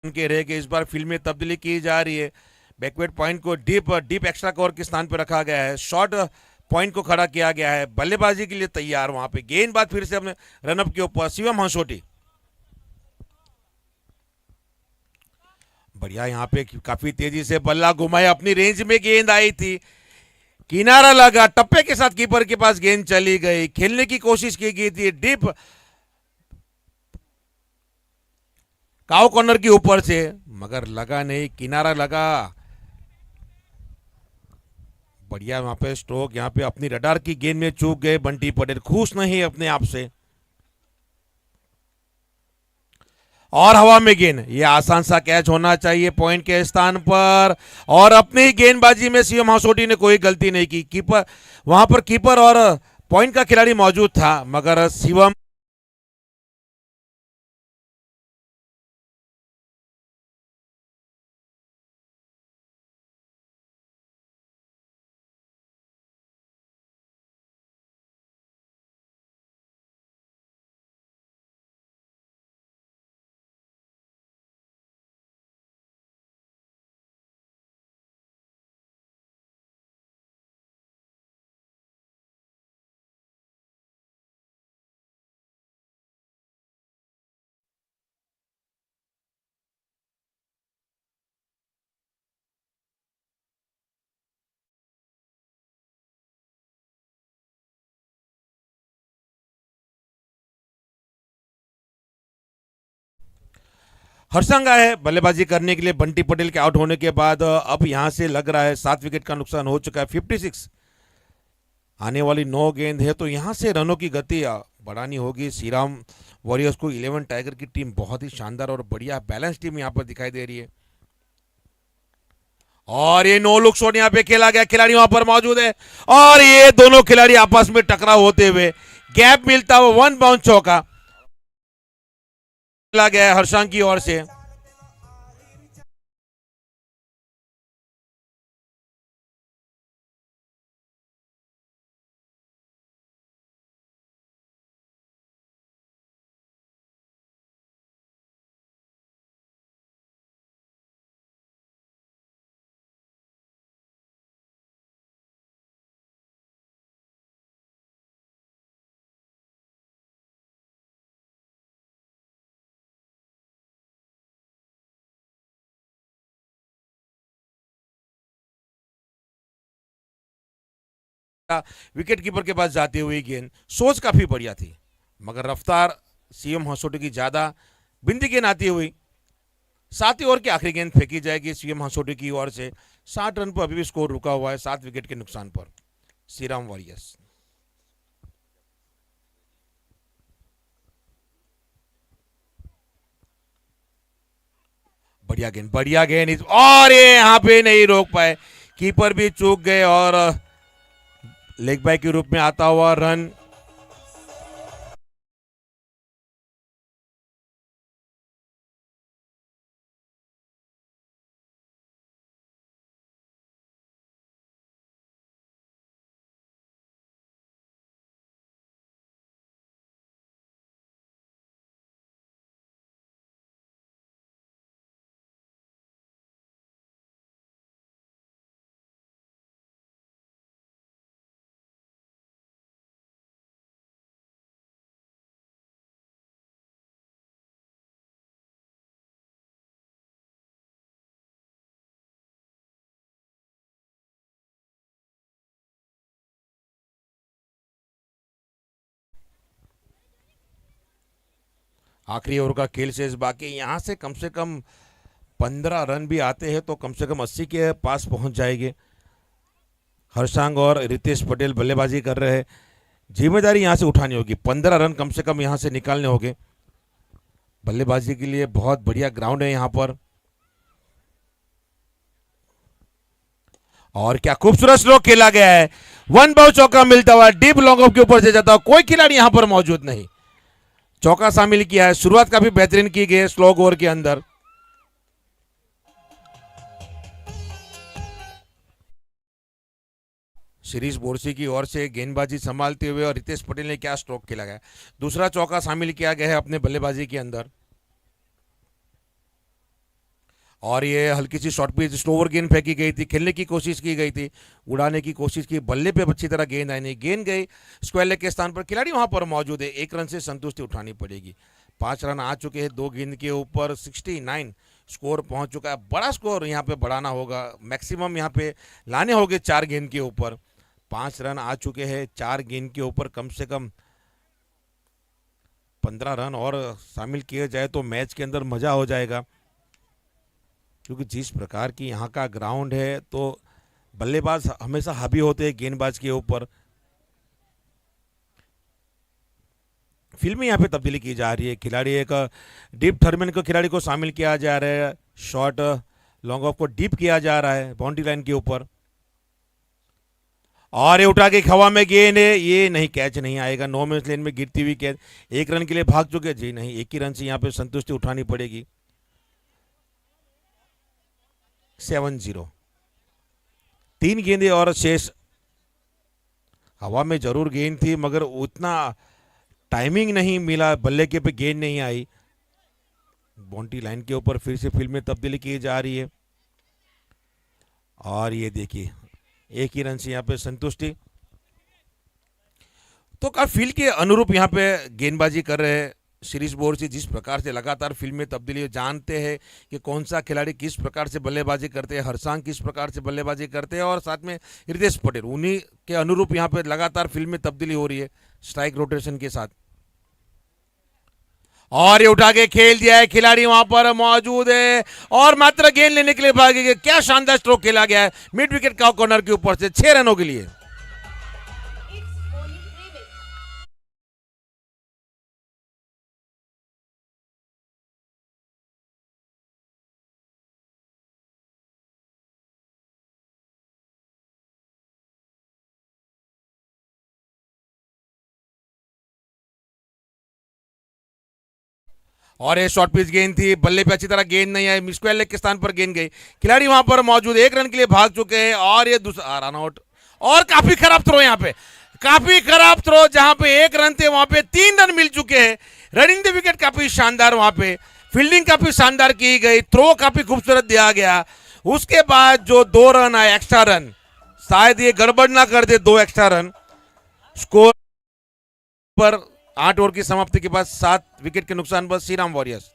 के रह गए, इस बार फील्ड में तब्दीली की जा रही है। बैकवर्ड पॉइंट को डीप डीप एक्स्ट्रा कवर के स्थान पर रखा गया है, शॉर्ट पॉइंट को खड़ा किया गया है, बल्लेबाजी के लिए तैयार। वहां पे गेंदबाज फिर से अपने रनअप के ऊपर शिवम हंसोटी। बढ़िया यहाँ पे काफी तेजी से बल्ला घुमाया, अपनी रेंज में गेंद आई थी, किनारा लगा, टप्पे के साथ कीपर के पास गेंद चली गई। खेलने की कोशिश की गई थी डीप काउ कॉर्नर के ऊपर से, मगर लगा नहीं, किनारा लगा। बढ़िया वहां पे स्ट्रोक, यहाँ पे अपनी रडार की गेंद में चूक गए बंटी पटेल, खुश नहीं अपने आप से। और हवा में गेंद, ये आसान सा कैच होना चाहिए पॉइंट के स्थान पर। और अपनी ही गेंदबाजी में सीएम हासोटी ने कोई गलती नहीं की। कीपर वहां पर कीपर और पॉइंट का खिलाड़ी मौजूद था, मगर शिवम हर्षंगा है बल्लेबाजी करने के लिए बंटी पटेल के आउट होने के बाद। अब यहां से लग रहा है 7 विकेट का नुकसान हो चुका है, 56। आने वाली 9 गेंद है, तो यहां से रनों की गति बढ़ानी होगी श्री राम वॉरियर्स को। 11 टाइगर की टीम बहुत ही शानदार और बढ़िया बैलेंस टीम यहां पर दिखाई दे रही है। और ये नो लुक शॉट यहां पे खेला गया, खिलाड़ी वहां पर मौजूद है और ये दोनों खिलाड़ी आपस में टकराव होते हुए गैप मिलता हुआ 1 बाउंस चौका खेला गया है हर्षांग की ओर से। विकेट कीपर के पास जाती हुई गेंद, सोच काफी बढ़िया थी, मगर रफ्तार सीएम हंसोटी की ज्यादा। बिंदी गेंद आती हुई 7वीं ओवर की आखिरी गेंद फेंकी जाएगी सीएम हंसोटी की ओर से। 60 रन पर अभी भी स्कोर रुका हुआ है 7 विकेट के नुकसान पर श्री राम वॉरियर्स। बढ़िया गेंद और ये यहां पे नहीं रोक पाए, कीपर भी चूक गए और लेग बाय के रूप में आता हुआ रन। आखिरी ओवर का खेल शेष बाकी, यहां से कम 15 रन भी आते हैं तो कम से कम 80 के पास पहुंच जाएंगे। हर्षांग और रितेश पटेल बल्लेबाजी कर रहे हैं, जिम्मेदारी यहां से उठानी होगी, 15 रन कम से कम यहां से निकालने होंगे। बल्लेबाजी के लिए बहुत बढ़िया ग्राउंड है यहां पर। और क्या खूबसूरत स्ट्रोक खेला गया है, 1 बाउंस चौका मिलता हुआ डीप लॉन्ग ऑफ के ऊपर से जाता हुआ, कोई खिलाड़ी यहां पर मौजूद नहीं, चौका शामिल किया है। शुरुआत काफी बेहतरीन की गई है स्लो ओवर के अंदर। शिरीष बोरसी की ओर से गेंदबाजी संभालते हुए और रितेश पटेल ने क्या स्ट्रोक खेला गया, दूसरा चौका शामिल किया गया है अपने बल्लेबाजी के अंदर। और ये हल्की सी शॉर्ट पिच स्लोवर गेंद फेंकी गई थी, खेलने की कोशिश की गई थी, उड़ाने की कोशिश की, बल्ले पे अच्छी तरह गेंद आई नहीं, गेंद गई स्क्वायर लेग के स्थान पर, खिलाड़ी वहां पर मौजूद है, 1 रन से संतुष्टि उठानी पड़ेगी। 5 रन आ चुके हैं 2 गेंद के ऊपर, 69 स्कोर पहुंच चुका है। बड़ा स्कोर यहाँ पे बढ़ाना होगा, मैक्सिमम यहाँ पे लाने होंगे 4 गेंद के ऊपर। 5 रन आ चुके हैं 4 गेंद के ऊपर, कम से कम 15 रन और शामिल किए जाए तो मैच के अंदर मजा हो जाएगा, क्योंकि जिस प्रकार की यहाँ का ग्राउंड है तो बल्लेबाज हमेशा हावी होते हैं गेंदबाज के ऊपर। फील्ड में यहाँ पे तब्दीली की जा रही है। खिलाड़ी एक डीप थर्मन को खिलाड़ी को शामिल किया जा रहा है। शॉट लॉन्ग ऑफ को डीप किया जा रहा है बाउंड्री लाइन के ऊपर। और ये उठा के हवा में गेंद है, ये नहीं, कैच नहीं आएगा। नो मैच लेन में गिरती हुई कैच। एक रन के लिए भाग चुके, जी नहीं, एक ही रन से यहाँ पे संतुष्टि उठानी पड़ेगी। 7-0, 3 गेंदें और शेष। हवा में जरूर गेंद थी मगर उतना टाइमिंग नहीं मिला, बल्ले के पे गेंद नहीं आई। बाउंड्री लाइन के ऊपर फिर से फील्ड में तब्दीली की जा रही है। और ये देखिए, एक ही रन से यहाँ पे संतुष्टि। तो का फील्ड के अनुरूप यहाँ पे गेंदबाजी कर रहे हैं सीरीज बोर्ड से। जिस प्रकार से लगातार फील्ड में तब्दीली, जानते हैं कि कौन सा खिलाड़ी किस प्रकार से बल्लेबाजी करते हैं, हरसांग किस प्रकार से बल्लेबाजी करते हैं, और साथ में रितेश पटेल, उन्हीं के अनुरूप यहाँ पे लगातार फील्ड में तब्दीली हो रही है स्ट्राइक रोटेशन के साथ। और ये उठा के खेल दिया है, खिलाड़ी वहां पर मौजूद है और मात्र गेंद लेने के लिए भागेंगे। क्या शानदार स्ट्रोक खेला गया है मिड विकेट का कॉर्नर के ऊपर से 6 रनों के लिए। और ये शॉर्ट पिच गेंद थी, बल्ले पे अच्छी तरह गेंद नहीं आई, स्क्वायर लेग के स्थान पर गेंद गई। खिलाड़ी वहां पर मौजूद, 1 रन के लिए भाग चुके हैं। और ये दूसरा रन आउट। और काफी खराब थ्रो यहाँ पे, काफी खराब थ्रो। जहां पे 1 रन थे वहां पे 3 रन मिल चुके हैं। रनिंग द विकेट काफी शानदार, वहां पे फील्डिंग काफी शानदार की गई, थ्रो काफी खूबसूरत दिया गया। उसके बाद जो 2 रन आए एक्स्ट्रा रन, शायद ये गड़बड़ ना कर दे 2 एक्स्ट्रा रन। स्कोर पर 8 ओवर की समाप्ति के बाद 7 विकेट के नुकसान पर श्री राम वॉरियर्स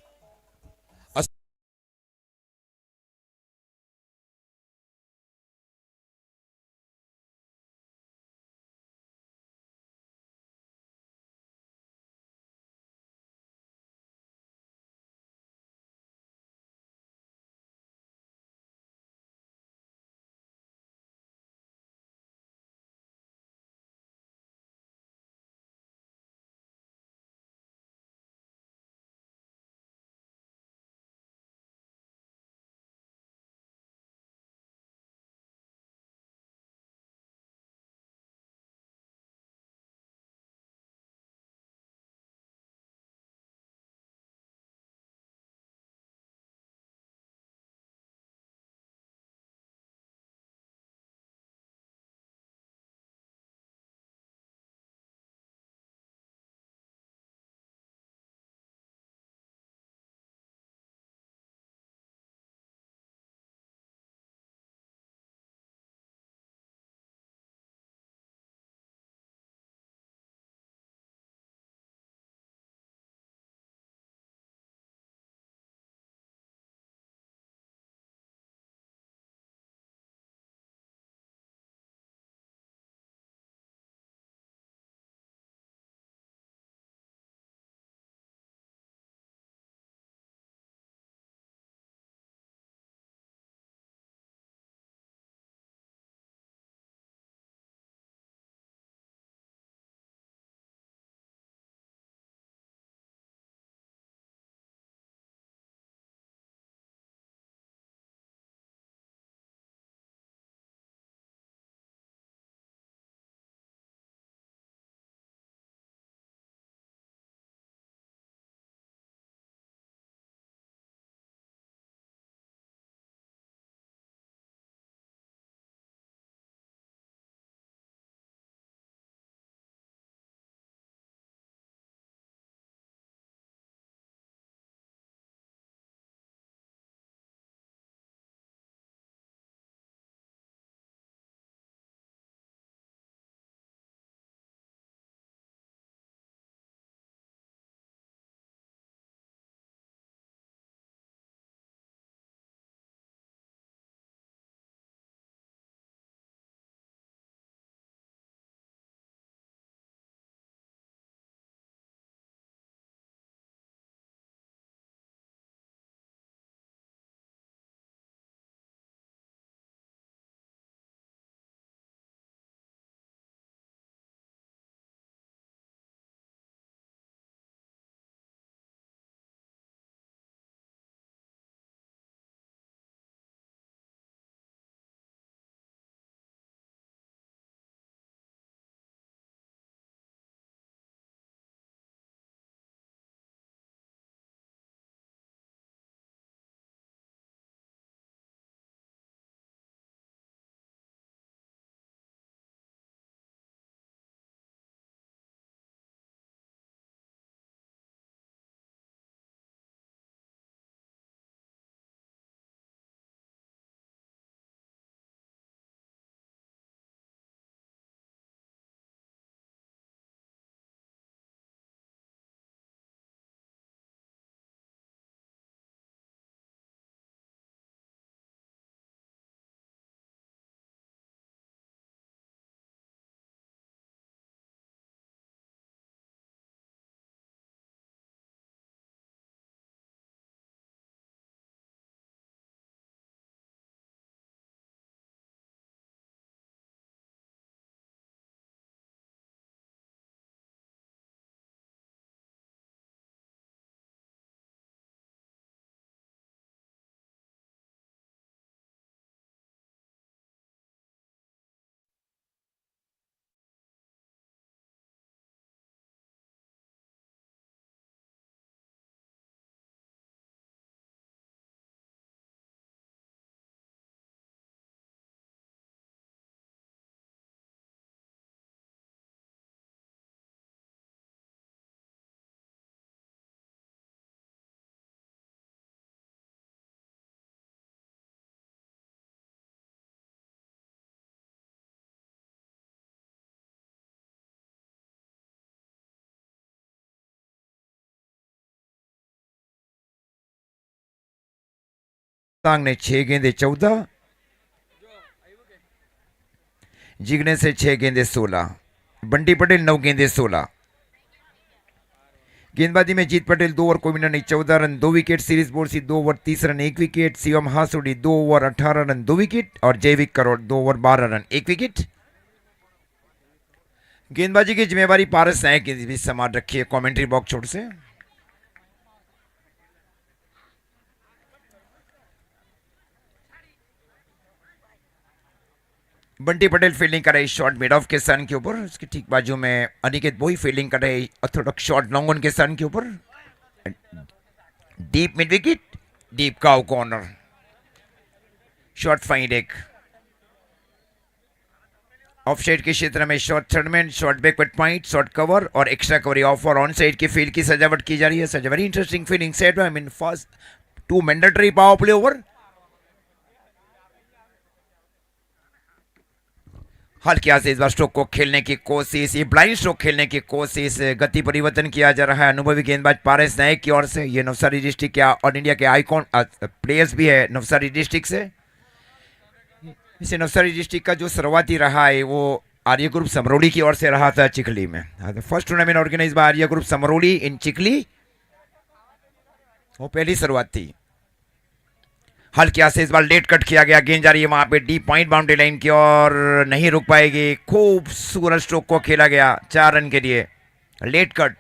सांग ने 6 गेंदे 14, जिग्नेश से 6 गेंदे 16, बंटी पटेल 9 गेंदे 16। गेंदबाजी में जीत पटेल 2 ओवर कोई विकेट नहीं 14 रन 2 विकेट, सीरीज बोर्सी 2 over 30 run 1 wicket, Shivam Hasudi 2 over 18 run 2 wicket और जयविक करोड़ 2 ओवर 12 रन 1 विकेट। गेंदबाजी की जिम्मेवारी पारस नायक के बीच संभाल रखी है कमेंट्री बॉक्स छोड़ से। बंटी पटेल फील्डिंग कर रहे शॉट मिड ऑफ के सन के ऊपर, उसके ठीक बाजू में अनिकेत बोई फील्डिंग कर रहे ऑर्थोडॉक्स शॉट लॉन्ग ऑन के सन के ऊपर। Deep mid wicket, deep cow corner, short fine एक ऑफ साइड के क्षेत्र में short third man, short backward point, short cover और एक्स्ट्रा कवर ऑफ और ऑन साइड की फील्ड की सजावट की जा रही है। Such very interesting fielding set, I mean first 2 mandatory power play over. हल्के से इस बार स्ट्रोक को खेलने की कोशिश, ये ब्लाइंड स्ट्रोक खेलने की कोशिश, गति परिवर्तन किया जा रहा है अनुभवी गेंदबाज पारस नायक की ओर से। ये नवसारी डिस्ट्रिक्ट के और इंडिया के आइकॉन प्लेयर्स भी है नवसारी डिस्ट्रिक्ट से। इसे नवसारी डिस्ट्रिक्ट का जो शुरुआती रहा है वो आर्य ग्रुप समरोली की ओर से रहा था चिखली में। First tournament organise by Arya group Samroli इन चिखली, वो पहली शुरुआत थी। हल्के से इस बार लेट कट किया गया, गेंद जा रही है वहां पे डीप पॉइंट बाउंड्री लाइन की और नहीं रुक पाएगी। खूबसूरत स्ट्रोक को खेला गया 4 रन के लिए, लेट कट।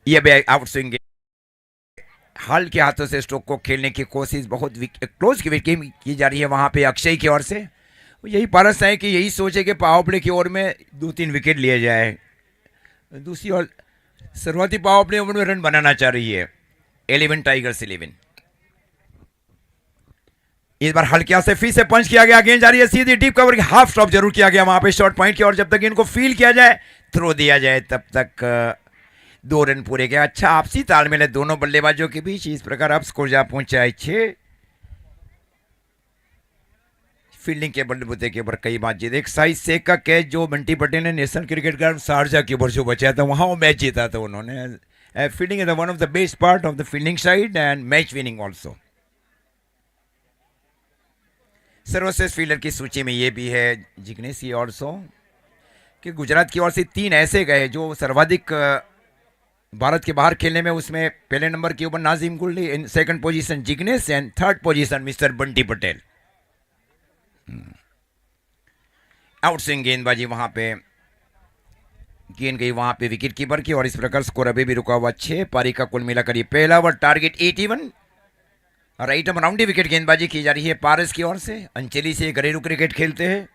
ये भी आउट स्विंग, हल के हाथों से स्ट्रोक को खेलने की कोशिश बहुत क्लोज की विकेट की जा रही है वहां पे अक्षय की ओर से। यही पारस है कि यही सोचे कि पावर प्ले की ओर में 2-3 विकेट लिए जाए। दूसरी ओर शुरुआती पावर प्ले ओवर में रन बनाना चाह रही है 11 टाइगर्स 11। इस बार हल्के से फिर से पंच किया गया, गेंद जा रही है सीधी डीप कवर की, हाफ स्टॉप जरूर किया गया वहां पे शॉर्ट पॉइंट की और जब तक इनको फील किया जाए, थ्रो दिया जाए, तब तक 2 रन पूरे गए। अच्छा आपसी तालमेल है दोनों बल्लेबाजों के बीच, इस प्रकार अब स्कोर जा पहुंचा है 6। फील्डिंग के बल्लेबुते के ऊपर कई बातचीत, एक साइज शेख का कैच जो बंटी पटेल ने नेशनल क्रिकेट ग्राउंड शारजा के ऊपर जो बचाया था, वहां वो मैच जीता था उन्होंने। Fielding is one of the best part of the fielding side and match winning also. सर्वश्रेष्ठ फील्डर की सूची में ये भी है जिग्नेश ऑल्सो, कि गुजरात की ओर से 3 ऐसे गए जो सर्वाधिक भारत के बाहर खेलने में, उसमें पहले नंबर के ऊपर नाजिम गुल्ली, in second position Jignesh and third position mister Bunty Patel. Out swing गेंदबाजी वहां पे, गेंद गई वहां पे विकेट कीपर की और इस प्रकार स्कोर अभी भी रुका हुआ 6। पारी का कुल मिलाकर ये पहला over, target 81। Right arm राउंडी wicket गेंदबाजी की जा रही है पारस की ओर से। अंचली से घरेलू क्रिकेट खेलते हैं।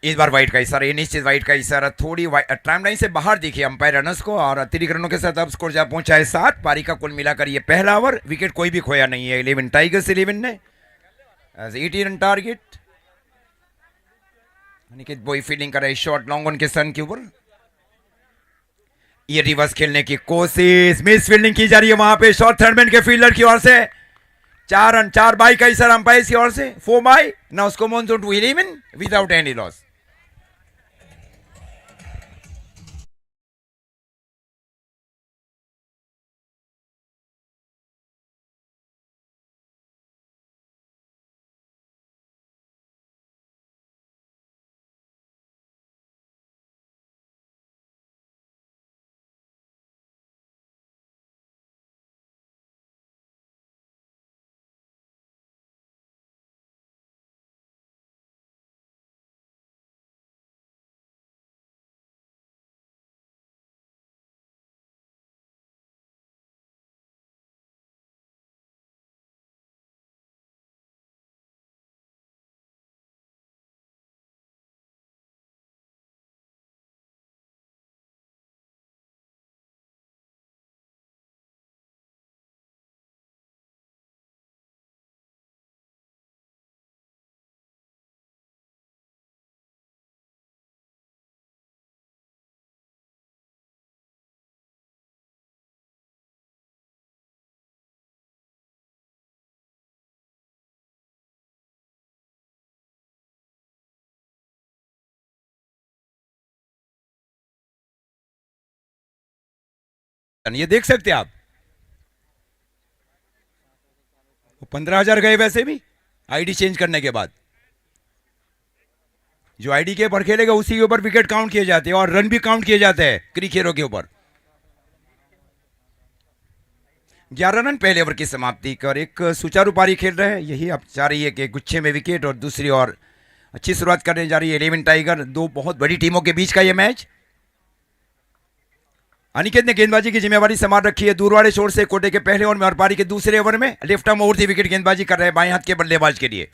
इस बार वाइट का इशारा, ये निश्चित वाइट का इशारा, थोड़ी टाइम लाइन से बाहर दिखे अंपायर रनर्स को और अतिरिक्त रनों के साथ अब स्कोर जा पहुंचा है 7। पारी का कुल मिलाकर ये पहला ओवर, विकेट कोई भी खोया नहीं है 11 टाइगर्स 11 ने। 80 run target. Aniket boy fielding कर रहे शॉट लॉन्ग ऑन के सन के ऊपर। ये रिवर्स खेलने की कोशिश, मिस फील्डिंग की जा रही है वहां पे शॉर्ट थर्डमैन के फील्डर की ओर से। 4 रन, 4 बाई का इशारा अंपायर की ओर से, 4 बाई। नाउ उसको monsoon to 11 without any loss. ये देख सकते हैं आप, 15,000 गए वैसे भी आईडी चेंज करने के बाद। जो आईडी के ऊपर खेलेगा उसी के ऊपर विकेट काउंट किए जाते हैं और रन भी काउंट किए जाते हैं क्रिकेटरों के ऊपर। 11 रन पहले ओवर की समाप्ति कर एक सुचारू पारी खेल रहे हैं। यही अब चाह रही है कि गुच्छे में विकेट और दूसरी ओर अच्छी शुरुआत करने जा रही है 11 टाइगर। दो बहुत बड़ी टीमों के बीच का यह मैच। अनिकेत ने गेंदबाजी की जिम्मेवारी संभाल रखी है दूर वाले छोर से कोटे के पहले ओवर में और पारी के दूसरे ओवर में लेफ्ट आर्म ओवर विकेट गेंदबाजी कर रहे हैं बाएं हाथ के बल्लेबाज के लिए।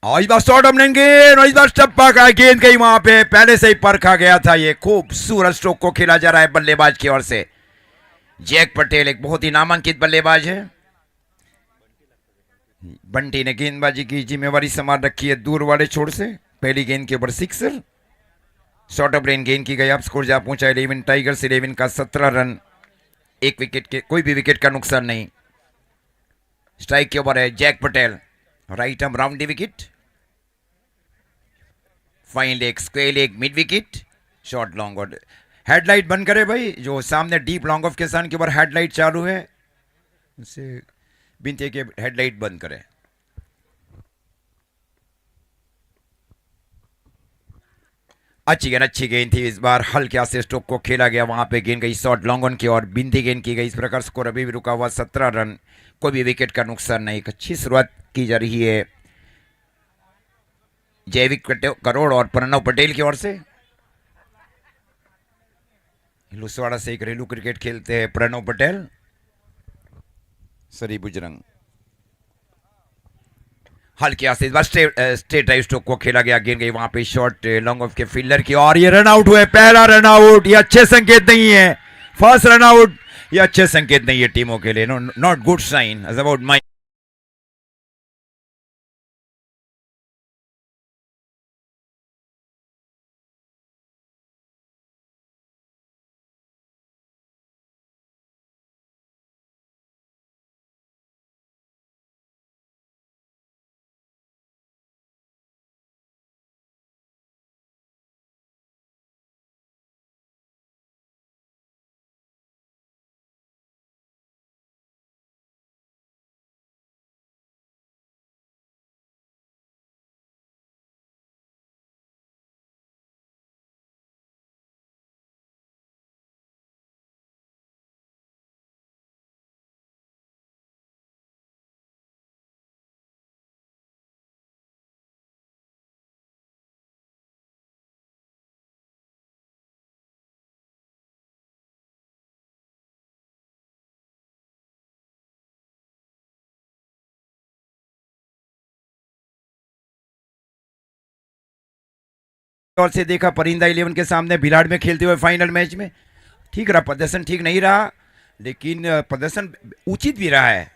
और इस बार शॉट ओपनिंग गेंद और इस बार टप्पा का गेंद कहीं वहां पे पहले से ही परखा गया था। ये खूबसूरत स्ट्रोक को खेला जा रहा है बल्लेबाज की ओर से। जैक पटेल एक बहुत ही नामांकित बल्लेबाज है। बंटी ने गेंदबाजी की जिम्मेवारी संभाल रखी है दूर वाले छोर से। पहली गेंद के ऊपर सिक्सर। शॉर्ट ऑफ रेंज गेंद की गई। अब स्कोर जा पहुंचा 11 टाइगर्स 11 का 17 रन। एक विकेट के कोई भी विकेट का नुकसान नहीं। स्ट्राइक के ऊपर है Jack Patel. Right arm round the wicket. Fine leg square leg mid wicket. Short long और हेडलाइट बंद करे भाई। जो सामने डीप लॉन्ग ऑफ के स्थान के ऊपर हेडलाइट चालू है उसे बिनती के हेडलाइट बंद करे। अच्छी गेंद थी। इस बार हल्के से स्ट्रोक को खेला गया। वहां पे गेंद गई शॉर्ट लॉन्ग ऑन की और बिंदी गेंद की गई। इस प्रकार स्कोर अभी भी रुका हुआ 17 रन। कोई भी विकेट का नुकसान नहीं। एक अच्छी शुरुआत की जा रही है जैविक करोड़ और प्रणव पटेल की ओर से। लुसवाड़ा से एक घरेलू क्रिकेट खेलते हैं प्रणव पटेल। सरी बुजरंग हल्के से इस बार स्ट्रेट ड्राइव स्ट्रोक को खेला गया। गेंद गई वहां पे शॉर्ट लॉन्ग ऑफ के फील्डर की और ये रन आउट हुए। पहला रन आउट। ये अच्छे संकेत नहीं है। फर्स्ट रन आउट ये अच्छे संकेत नहीं है टीमों के लिए। Not good sign about my. और से देखा परिंदा 11 के सामने भिलाड़ में खेलते हुए फाइनल मैच में ठीक रहा। प्रदर्शन ठीक नहीं रहा लेकिन प्रदर्शन उचित भी रहा है।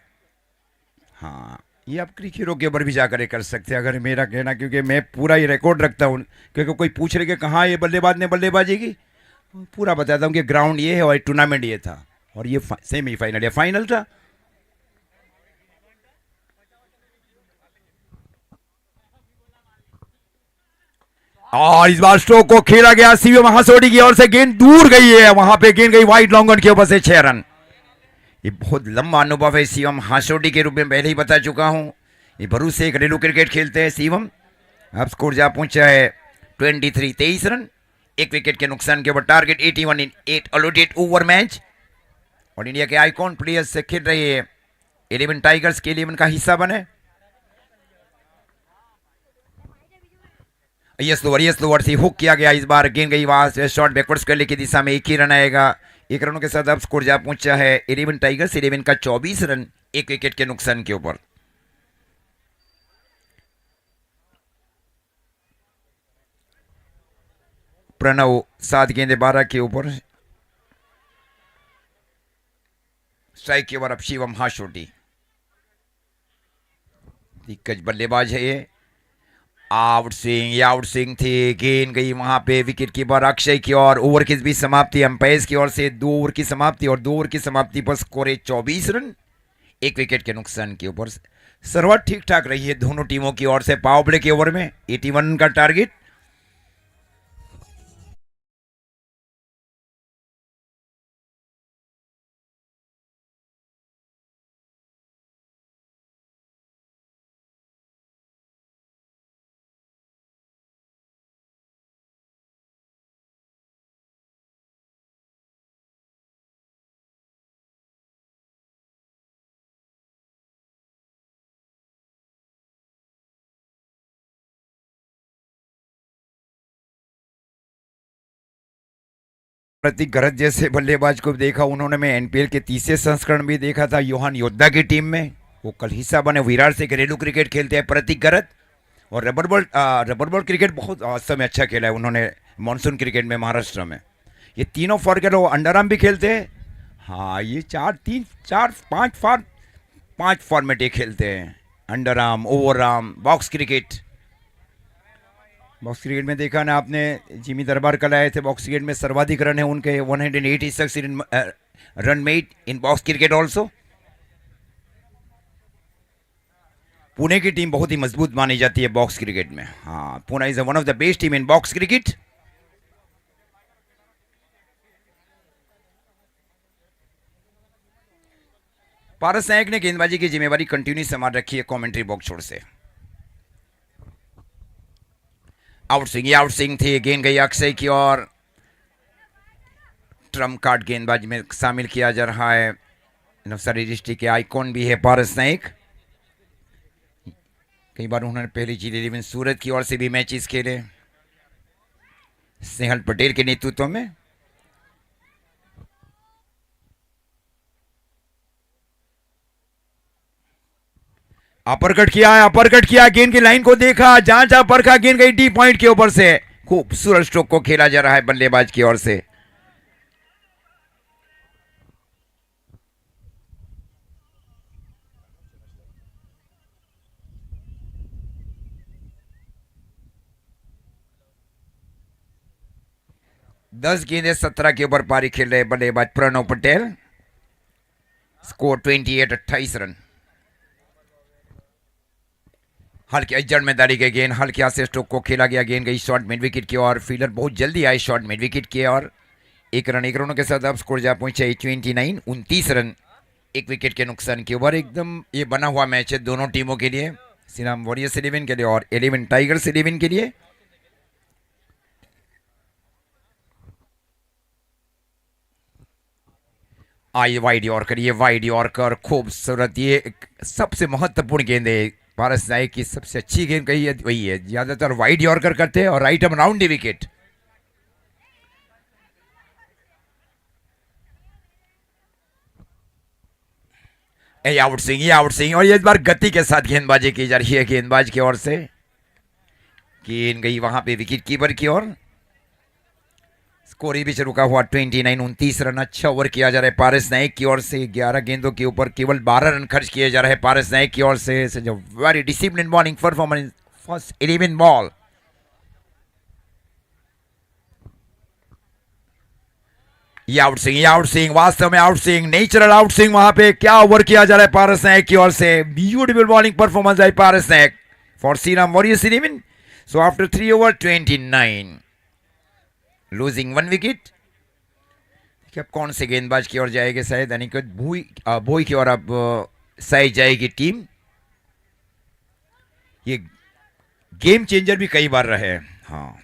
हाँ ये आप क्रिकेटरों के ऊपर भी जाकर कर सकते हैं अगर मेरा कहना, क्योंकि मैं पूरा ही रिकॉर्ड रखता हूँ। क्योंकि कोई पूछ रहे कि कहाँ ये बल्लेबाज ने बल्लेबाजी की, पूरा बताता हूँ कि ग्राउंड ये है और टूर्नामेंट ये था और ये सेमीफाइनल या फाइनल था। और इस बार स्ट्रोक को खेला गया सीवी महासोडी की ओर से। गेंद दूर गई है। वहां पे गेंद गई वाइड लॉन्ग ऑन के ऊपर से 6 रन। ये बहुत लंबा अनुभव है सीवम हासोडी के रूप में पहले ही बता चुका हूं। ये भरूच से घरेलू क्रिकेट खेलते हैं सीवम। अब स्कोर जा पहुंचा है 23 रन। एक विकेट के नुकसान के ऊपर। टारगेट 81 इन 8 अलॉटेड ओवर मैच। और इंडिया के आइकॉन प्लेयर्स से खेल रही है 11 टाइगर्स के 11 का हिस्सा बने। यस लोअर से हुक किया गया। इस बार गेंद गई वहां से शॉर्ट बैकवर्ड स्क्वायर की दिशा में। एक ही रन आएगा। एक रनों के साथ अब स्कोर जा पहुंचा है 11 टाइगर्स 11 का 24 रन। एक विकेट के नुकसान के ऊपर। प्रणव 7 गेंदे 12 के ऊपर। स्ट्राइक के ऊपर अब शिवम हासोडी दिग्गज बल्लेबाज है ये। आउट स्विंग थी। गेंद गई वहां पे विकेट कीपर अक्षय की ओर। ओवर की भी समाप्ति अंपायर की ओर से 2 ओवर की समाप्ति और 2 ओवर की समाप्ति पर स्कोर है 24 रन। एक विकेट के नुकसान के ऊपर। शुरुआत ठीक ठाक रही है दोनों टीमों की ओर से। पावर प्ले के ओवर में 81 का टारगेट। प्रतीक गरज जैसे बल्लेबाज को देखा उन्होंने, मैं एनपीएल के तीसरे संस्करण भी देखा था योहान योद्धा की टीम में, वो कल हिस्सा बने। विराट से घरेलू क्रिकेट खेलते हैं प्रतीक गरज। और रबर बॉल क्रिकेट बहुत समय अच्छा खेला है उन्होंने मानसून क्रिकेट में महाराष्ट्र में। ये तीनों फॉर वो अंडर आर्म भी खेलते हैं। हाँ, ये पांच फॉर्मेट ये खेलते हैं, under arm, over arm, box cricket. Box cricket में देखा ना आपने, जिमी दरबार कल आए थे, बॉक्स क्रिकेट में सर्वाधिक रन है उनके 186 run made in box cricket also. Pune की टीम बहुत ही मजबूत मानी जाती है बॉक्स क्रिकेट में। हाँ, Pune is one of the best team in box cricket. Paras Nayak ने गेंदबाजी की जिम्मेवारी कंटिन्यू संभाल रखी है कमेंट्री बॉक्स छोड़ से। आउट स्विंग थी, गेंद गई अक्षय की ओर। ट्रम्प कार्ड गेंदबाजी में शामिल किया जा रहा है। नवसारी डिस्ट्रिक्ट के आइकॉन भी है पारस नायक। कई बार उन्होंने पहली जीत 11 सूरत की ओर से भी मैचेस खेले स्नेहल पटेल के नेतृत्व में। अपरकट किया, गेंद की लाइन को देखा, जहां परखा, गेंद गई डी पॉइंट के ऊपर से। खूबसूरत स्ट्रोक को खेला जा रहा है बल्लेबाज की ओर से। दस गेंदे 17 के ऊपर पारी खेल रहे बल्लेबाज प्रणव पटेल। Score 28 run. हल्के जड़मेदारी के गेंद, हल्के से स्ट्रोक को खेला गया, गेंद गई शॉर्ट मिड विकेट की ओर। फील्डर बहुत जल्दी आए शॉर्ट मिड विकेट की ओर। एक रनों के साथ अब स्कोर जा पहुंचे 29 रन, एक विकेट के नुकसान के ऊपर। एकदम ये बना हुआ मैच है दोनों टीमों के लिए, श्री राम वॉरियर्स 11 के लिए और 11 टाइगर्स 11 के लिए। आई वाइड यॉर्कर, ये वाइड यॉर्कर खूबसूरत, ये सबसे महत्वपूर्ण गेंद है पारस नायक की। सबसे अच्छी गेंद कही है वही है, ज्यादातर वाइड यॉर्कर करते हैं और right um round the wicket. ये आउट स्विंग और ये इस बार गति के साथ गेंदबाजी की जा रही है गेंदबाज की ओर से। गेंद गई वहां पे विकेट कीपर की ओर। स्कोर भी रुका हुआ 29 रन। अच्छा ओवर किया जा रहा है पारस नायक की ओर से। 11 गेंदों के ऊपर केवल 12 रन खर्च किए जा रहे हैं पारस नायक की ओर से। Very discipline bowling performance first 11 ball. ये आउट स्विंग वास्तव में out swing, natural out swing. वहां पे क्या ओवर किया जा रहा है पारस नायक की ओर से। ब्यूटीफुल बॉलिंग परफॉर्मेंस है Paras Nayak for Shriram warriors 11। So after 3 over 29 losing 1 wicket. अब कौन से गेंदबाज की ओर जाएगी, शायद अनिकेत भोई की ओर अब शायद जाएगी टीम। ये गेम चेंजर भी कई बार रहे हैं। हाँ,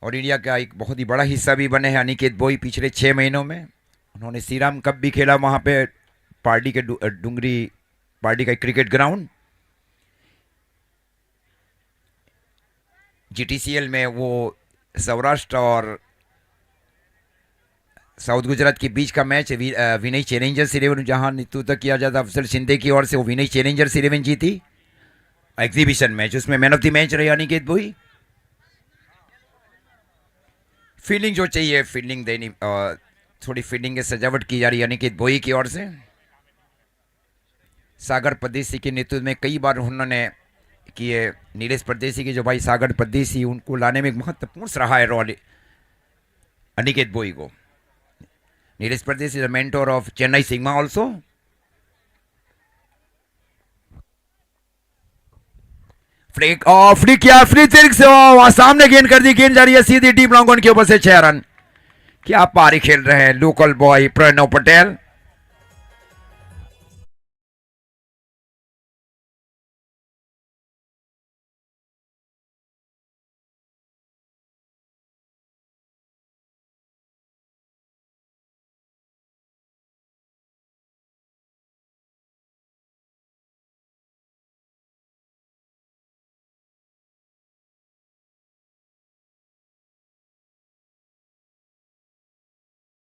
और इंडिया का एक बहुत ही बड़ा हिस्सा भी बने हैं अनिकेत भोई पिछले 6 महीनों में। उन्होंने श्रीराम कप भी खेला वहां पे, पार्टी के डुंगरी पार्टी का क्रिकेट ग्राउंड। जीटीसीएल में वो सौराष्ट्र और साउथ गुजरात के बीच का मैच विनय चैलेंजर्स 11 जहां नेतृत्व किया जाता अफसर शिंदे की ओर से, वो विनय चैलेंजर्स 11 जीती एग्जीबिशन मैच। उसमें मैन ऑफ द मैच रहे अनिकेत भोई। फील्डिंग जो चाहिए, फील्डिंग देनी, थोड़ी फील्डिंग की सजावट की जा रही है अनिकेत भोई की ओर से। सागर परदेसी के नेतृत्व में कई बार उन्होंने किए, नीलेश परदेसी के जो भाई सागर परदेसी, उनको लाने में एक महत्वपूर्ण रहा है रोल अनिकेत भोई को। Nilesh Pardeshi is a mentor of Chennai Sigma also. Free तिर्क से वहां सामने गेंद कर दी, गेंद जा रही है सीधी डीप लॉन्ग ऑन के ऊपर से 6 रन। क्या पारी खेल रहे हैं लोकल बॉय प्रणव पटेल।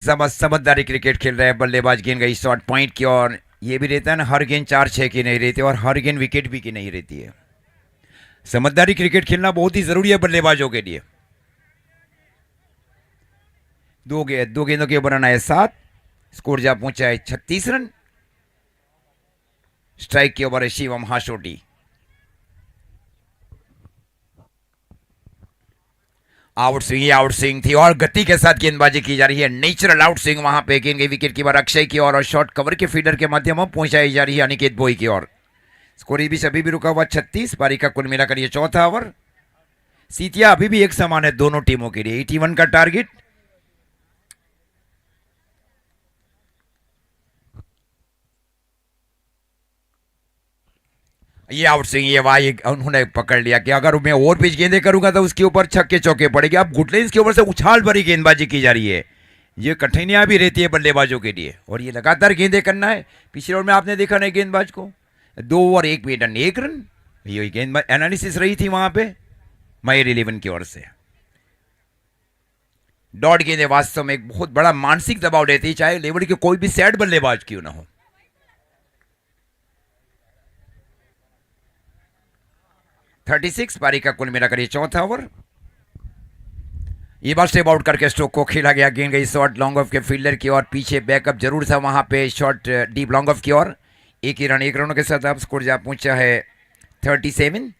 समझदारी क्रिकेट खेल रहे हैं। बल्लेबाज गेंद गई शॉर्ट पॉइंट की और ये भी रहता है ना, हर गेंद 4-6 की नहीं रहती और हर गेंद विकेट भी की नहीं रहती है। समझदारी क्रिकेट खेलना बहुत ही जरूरी है बल्लेबाजों के लिए। दो गेंदों के ऊपर आना है 7, स्कोर जा पहुंचा है 36 रन। स्ट्राइक के ओवर है शिवम हासोटी। आउट स्विंग थी और गति के साथ गेंदबाजी की जा रही है। नेचुरल आउट स्विंग वहां पे गेंद गई विकेट कीपर अक्षय की ओर और शॉर्ट कवर के फील्डर के माध्यम से पहुंचाई जा रही है अनिकेत बोई की ओर। स्कोर भी अभी भी रुका हुआ 36। पारी का कुल मिलाकर ये चौथा ओवर। सीतिया अभी भी एक समान है दोनों टीमों के लिए, 81 का टारगेट। ये आउट स्विंग, ये वाई उन्होंने पकड़ लिया कि अगर मैं ओवर पिच गेंदे करूंगा तो उसके ऊपर छक्के चौके पड़ेंगे। अब गुडलेंस के ऊपर से उछाल भरी गेंदबाजी की जा रही है। ये कठिनाइयां भी रहती है बल्लेबाजों के लिए और ये लगातार गेंदे करना है। पिछले ओवर में आपने देखा नहीं गेंदबाज को 2 ओवर 1 विकेट 1 रन। ये गेंदबाज एनालिसिस रही थी वहां पे मायर 11 की ओर से। डॉट गेंदे वास्तव में एक बहुत बड़ा मानसिक दबाव देती है, चाहे लेवल के कोई भी सेट बल्लेबाज क्यों ना हो। (36) पारी का कुल मिलाकर ये चौथा ओवर। ये बार स्टेप आउट करके स्ट्रोक को खेला गया। गेंद गई शॉर्ट लॉन्ग ऑफ के फील्डर की ओर, पीछे बैकअप जरूर था वहां पे शॉर्ट डीप लॉन्ग ऑफ की ओर। एक ही रन, 1 रनों के साथ अब स्कोर जा पहुंचा है 37।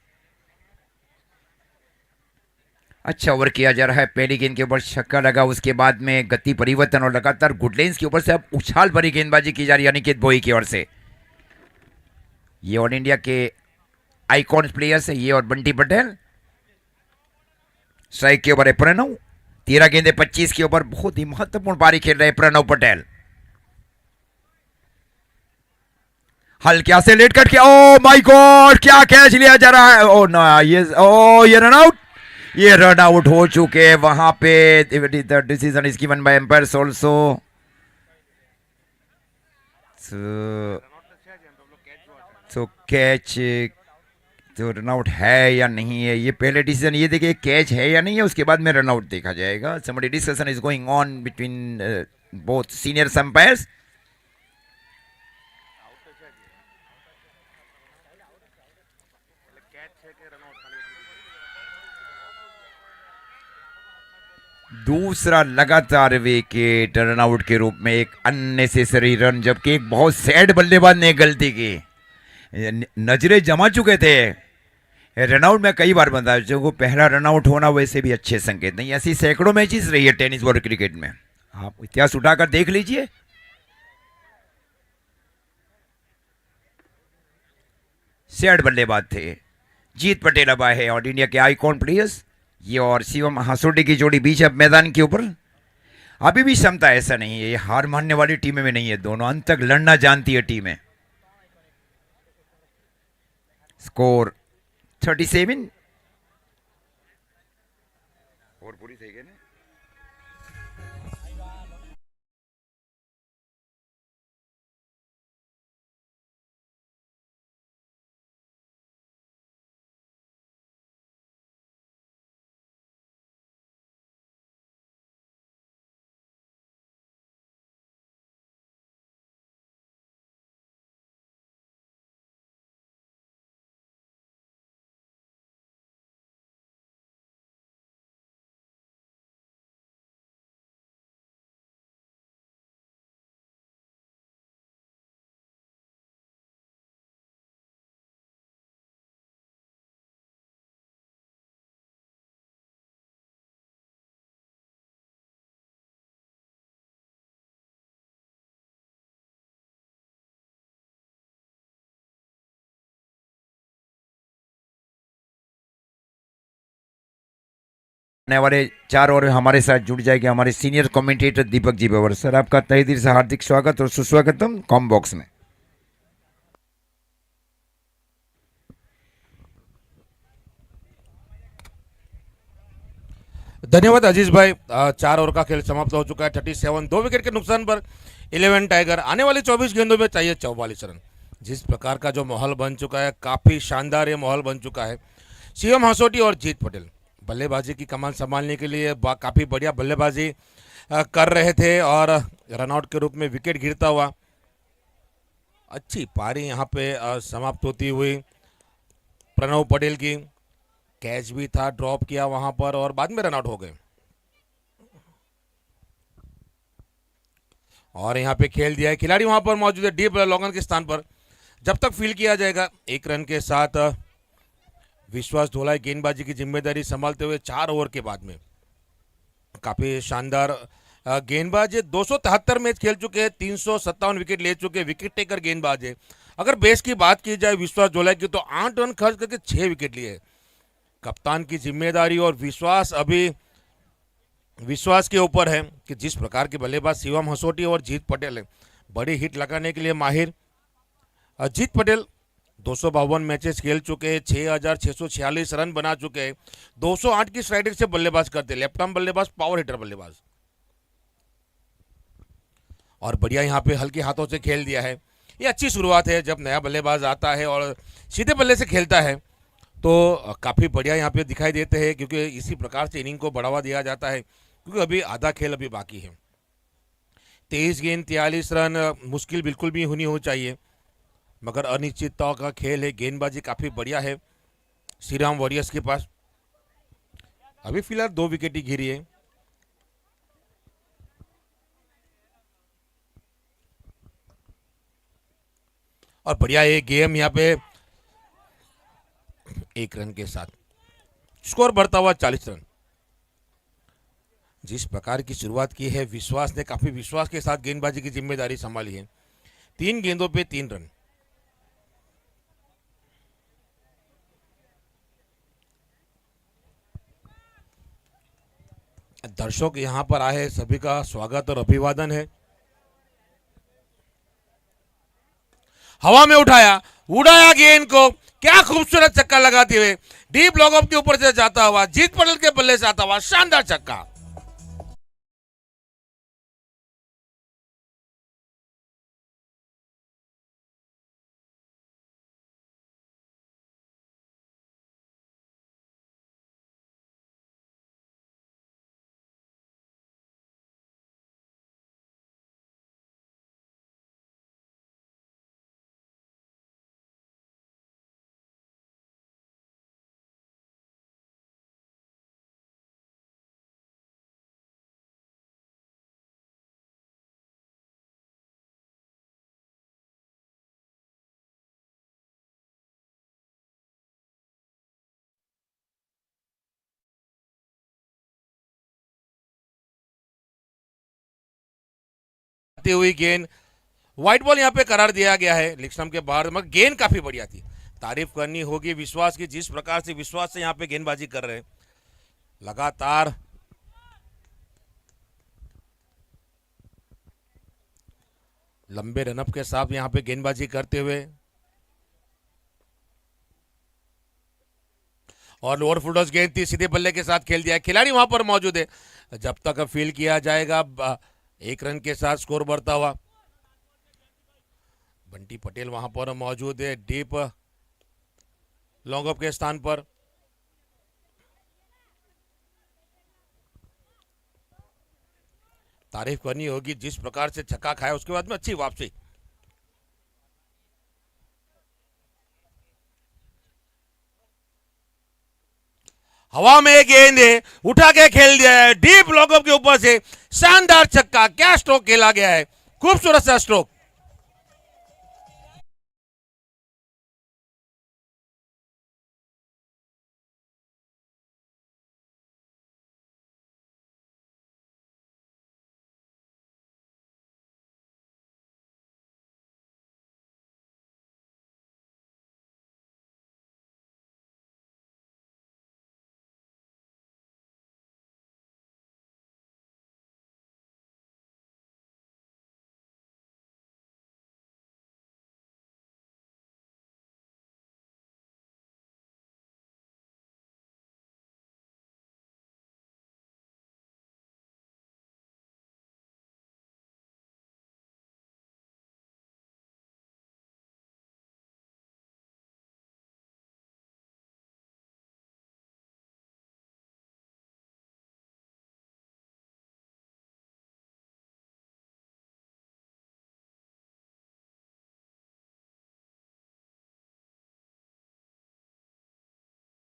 अच्छा ओवर किया जा रहा है। पहली गेंद के ऊपर छक्का लगा, उसके बाद में गति परिवर्तन और लगातार गुडलेंस के ऊपर से अब उछाल भरी गेंदबाजी की जा रही है अनिकेत बोई की ओर से। ये ऑल इंडिया के आइकॉन प्लेयर्स है ये और बंटी पटेल। स्ट्राइक के ऊपर है प्रणव। 13 गेंदे 25 के ऊपर बहुत ही महत्वपूर्ण पारी खेल रहे हैं प्रणव पटेल। हल्का से लेट करके, ओ माय गॉड क्या कैच लिया जा रहा है। ओ ना ये रन आउट। ये रन आउट हो चुके हैं वहां पे। The decision is given by umpires also. So catch तो रन आउट है या नहीं है, ये पहले डिसीजन ये देखिए कैच है या नहीं है, उसके बाद में रन आउट देखा जाएगा। Somebody discussion is going on between both senior umpires. दूसरा लगातार विकेट रन आउट के रूप में, एक अननेसेसरी रन, जबकि एक बहुत सैड बल्लेबाज ने गलती की। नजरें जमा चुके थे। रनआउट में कई बार बताया जो पहला रनआउट होना वैसे भी अच्छे संकेत नहीं। ऐसी सैकड़ों मैचेस रही है टेनिस वर्ल्ड क्रिकेट में, आप इतिहास उठाकर देख लीजिए। सैड बल्लेबाज थे। जीत पटेल अब आए हैं और इंडिया के आइकॉन प्लेयर्स, ये और शिवम हासोटी की जोड़ी बीच अब मैदान के ऊपर। अभी भी क्षमता ऐसा नहीं है, ये हार मानने वाली टीमें में नहीं है, दोनों अंत तक लड़ना जानती है टीमें। स्कोर 37। और पूरी सही है ना। आने वाले 4 ओवर हमारे साथ जुड़ जाएंगे हमारे senior commentator Deepak ji Weber. Sir आपका तहे दिल से हार्दिक स्वागत और सुस्वागतम कॉम बॉक्स में। धन्यवाद अजीज भाई। 4 ओवर का खेल समाप्त हो चुका है। 37, 2 विकेट के नुकसान पर 11 टाइगर। आने वाली 24 गेंदों में चाहिए 44 रन। जिस प्रकार का जो माहौल बन चुका है, काफी शानदार ये माहौल बन चुका है। शिवम हासोटी और जीत पटेल बल्लेबाजी की कमान संभालने के लिए काफी बढ़िया बल्लेबाजी कर रहे थे और रनआउट के रूप में विकेट गिरता हुआ अच्छी पारी यहाँ पे समाप्त होती हुई प्रणव पटेल की। कैच भी था, ड्रॉप किया वहां पर और बाद में रनआउट हो गए। और यहाँ पे खेल दिया है, खिलाड़ी वहां पर मौजूद है डीप लॉन्गन के स्थान पर। जब तक फील किया जाएगा 1 रन के साथ विश्वास धोलाई गेंदबाजी की जिम्मेदारी संभालते हुए 4 ओवर के बाद में। काफी शानदार गेंदबाज है, 273 मैच खेल चुके हैं, 357 विकेट ले चुके, विकेट टेकर गेंदबाज है। अगर बेस की बात की जाए विश्वास धोलाई की तो 8 रन खर्च करके 6 विकेट लिए। कप्तान की जिम्मेदारी और विश्वास अभी विश्वास के ऊपर है कि जिस प्रकार के बल्लेबाज शिवम हसोटी और जीत पटेल है, बड़ी हिट लगाने के लिए माहिर। जीत पटेल 252 मैचेस खेल चुके हैं, 6,646 रन बना चुके हैं, 208 की स्ट्राइक रेट से बल्लेबाज करते, लेफ्ट आर्म बल्लेबाज, पावर हिटर बल्लेबाज। और बढ़िया यहाँ पे हल्के हाथों से खेल दिया है। ये अच्छी शुरुआत है जब नया बल्लेबाज आता है और सीधे बल्ले से खेलता है तो काफ़ी बढ़िया यहाँ पे दिखाई देते हैं, क्योंकि इसी प्रकार से इनिंग को बढ़ावा दिया जाता है, क्योंकि अभी आधा खेल अभी बाकी है। 23 गेंद 43 रन मुश्किल बिल्कुल भी होनी हो चाहिए, मगर अनिश्चितता का खेल है। गेंदबाजी काफ़ी बढ़िया है श्री राम वॉरियर्स के पास। अभी फिलहाल 2 विकेट ही गिरी है। और बढ़िया ये गेम यहाँ पे 1 रन के साथ स्कोर बढ़ता हुआ 40 रन। जिस प्रकार की शुरुआत की है विश्वास ने, काफी विश्वास के साथ गेंदबाजी की जिम्मेदारी संभाली है। 3 गेंदों पे 3 रन। दर्शक यहां पर आए, सभी का स्वागत और अभिवादन है। हवा में उठाया, उड़ाया गेंद को, क्या खूबसूरत छक्का लगाते हुए डीप लॉग ऑफ के ऊपर से जाता हुआ, जीत पटेल के बल्ले से आता हुआ शानदार छक्का। आती हुई गेंद, व्हाइट बॉल यहाँ पे करार दिया गया है लेग स्टंप के बाहर, मगर गेंद काफी बढ़िया थी। तारीफ करनी होगी विश्वास की, जिस प्रकार से विश्वास से यहाँ पे गेंदबाजी कर रहे हैं लगातार। लंबे रनअप के साथ यहाँ पे गेंदबाजी करते हुए और लोअर फुटबॉल गेंद थी, सीधे बल्ले के साथ खेल दिया है। खिलाड़ी वहां पर मौजूद है, जब तक फील किया जाएगा 1 रन के साथ स्कोर बढ़ता हुआ। बंटी पटेल वहां पर मौजूद है डीप लॉन्ग ऑफ के स्थान पर। तारीफ करनी होगी जिस प्रकार से छक्का खाया, उसके बाद में अच्छी वापसी। हवा में गेंद है, उठा के खेल दिया है डीप लॉन्ग ऑफ के ऊपर से, शानदार छक्का। क्या स्ट्रोक खेला गया है, खूबसूरत सा स्ट्रोक।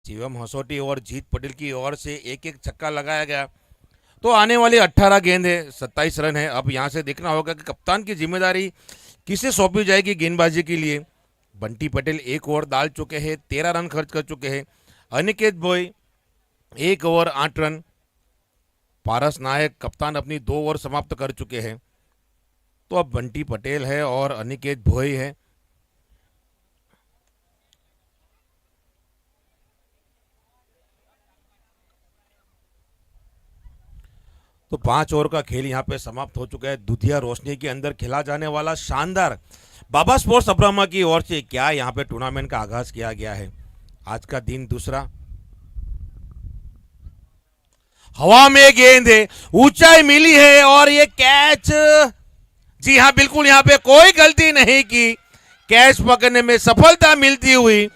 शिवम हसोटी और जीत पटेल की ओर से एक एक छक्का लगाया गया। तो आने वाली 18 गेंद है, 27 रन है। अब यहाँ से देखना होगा कि कप्तान की जिम्मेदारी किसे सौंपी जाएगी गेंदबाजी के लिए। बंटी पटेल एक ओवर डाल चुके हैं, 13 रन खर्च कर चुके हैं। अनिकेत भोई 1 ओवर 8 रन। पारस नायक कप्तान अपनी 2 ओवर समाप्त कर चुके हैं। तो अब बंटी पटेल है और अनिकेत भोई है। तो 5 ओवर का खेल यहाँ पे समाप्त हो चुका है। दुधिया रोशनी के अंदर खेला जाने वाला शानदार बाबा स्पोर्ट्स अब्रामा की ओर से क्या यहाँ पे टूर्नामेंट का आगाज किया गया है। आज का दिन दूसरा। हवा में गेंद है, ऊंचाई मिली है और ये कैच, जी हाँ बिल्कुल यहाँ पे कोई गलती नहीं की, कैच पकड़ने में सफलता मिलती हुई।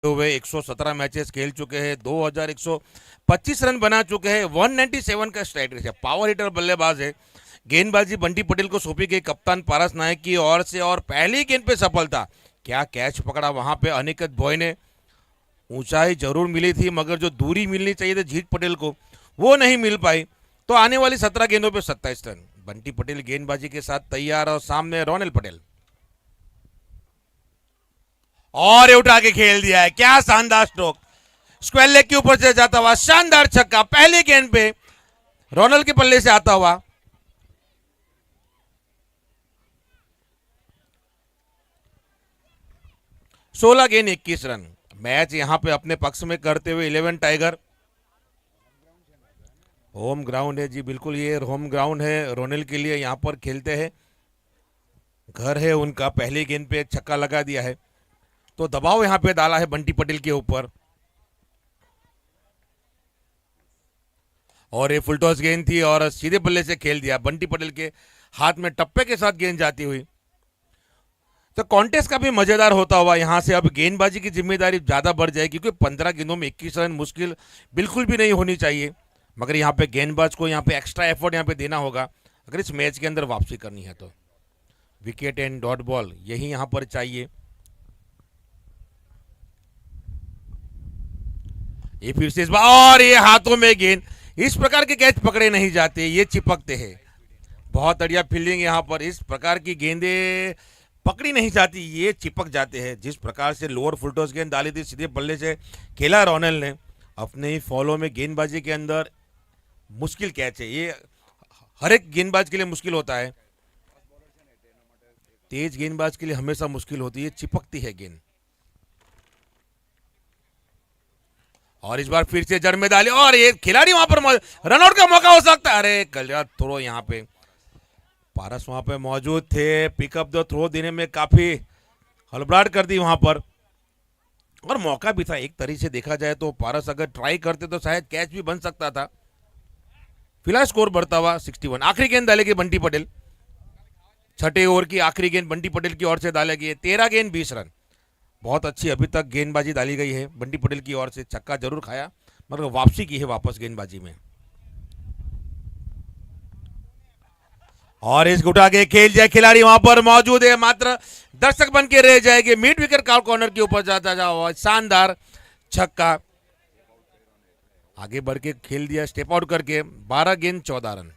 हुए 117 मैचेस खेल चुके हैं, 2125 रन बना चुके हैं, 197 का स्ट्राइक रेट है, पावर हिटर बल्लेबाज है। गेंदबाजी बंटी पटेल को सौंपी गई कप्तान पारस नायक की ओर से और पहली गेंद पे सफलता। क्या कैच पकड़ा वहां पे अनिकेत भोई ने। ऊंचाई जरूर मिली थी मगर जो दूरी मिलनी चाहिए थी जीत पटेल को वो नहीं मिल पाई। तो आने वाली 17 गेंदों पे 27 रन। बंटी पटेल गेंदबाजी के साथ तैयार और सामने रोनेल पटेल और ये उठा के खेल दिया है। क्या शानदार स्ट्रोक, स्क्वायर लेग के ऊपर से जाता हुआ शानदार छक्का, पहली गेंद पे रोनल के पल्ले से आता हुआ। सोलह गेंद 21 रन। मैच यहां पे अपने पक्ष में करते हुए 11 टाइगर। होम ग्राउंड है जी, बिल्कुल ये होम ग्राउंड है रोनेल के लिए, यहां पर खेलते हैं, घर है उनका। पहली गेंद पे एक छक्का लगा दिया है तो दबाव यहां पे डाला है बंटी पटेल के ऊपर। और ये फुल टॉस गेंद थी और सीधे बल्ले से खेल दिया, बंटी पटेल के हाथ में टप्पे के साथ गेंद जाती हुई। तो कॉन्टेस्ट का भी मजेदार होता हुआ यहां से अब गेंदबाजी की जिम्मेदारी ज्यादा बढ़ जाएगी क्योंकि 15 गेंदों में 21 रन मुश्किल बिल्कुल भी नहीं होनी चाहिए। मगर यहाँ पे गेंदबाज को यहाँ पे एक्स्ट्रा एफर्ट यहाँ पे देना होगा अगर इस मैच के अंदर वापसी करनी है तो। विकेट एंड डॉट बॉल यही यहाँ पर चाहिए। ये फिर से इस बार और ये हाथों में गेंद। इस प्रकार के कैच पकड़े नहीं जाते, ये चिपकते हैं। बहुत बढ़िया फील्डिंग यहाँ पर। इस प्रकार की गेंदें पकड़ी नहीं जाती, ये चिपक जाते हैं। जिस प्रकार से लोअर फुल टॉस गेंद डाली थी सीधे बल्ले से खेला रोनेल ने, अपने ही फॉलो में गेंदबाजी के अंदर मुश्किल कैच है ये, हर एक गेंदबाज के लिए मुश्किल होता है। तेज गेंदबाज के लिए हमेशा मुश्किल होती है, चिपकती है गेंद। और इस बार फिर से जड़ में डाली और ये खिलाड़ी वहां पर रनआउट का मौका हो सकता है। अरे गलत थ्रो, यहाँ पे पारस वहां पे मौजूद थे, पिकअप द थ्रो देने में काफी हड़बड़ाहट कर दी वहां पर और मौका भी था। एक तरीके से देखा जाए तो पारस अगर ट्राई करते तो शायद कैच भी बन सकता था। फिलहाल स्कोर बढ़ता हुआ 61। आखिरी गेंद डालेगी बंटी पटेल, छठे ओवर की आखिरी गेंद बंटी पटेल की ओर से डालेगी। 13 गेंद 20 रन। बहुत अच्छी अभी तक गेंदबाजी डाली गई है बंटी पटेल की ओर से। छक्का जरूर खाया मगर वापसी की है वापस गेंदबाजी में। और इस गुटा के खेल जाए खिलाड़ी वहां पर मौजूद है, मात्र दर्शक बन के रह जाएंगे। मिड विकेट कॉर्नर के ऊपर जाता जाओ, शानदार छक्का। आगे बढ़ के खेल दिया स्टेप आउट करके। 12 गेंद 14 run.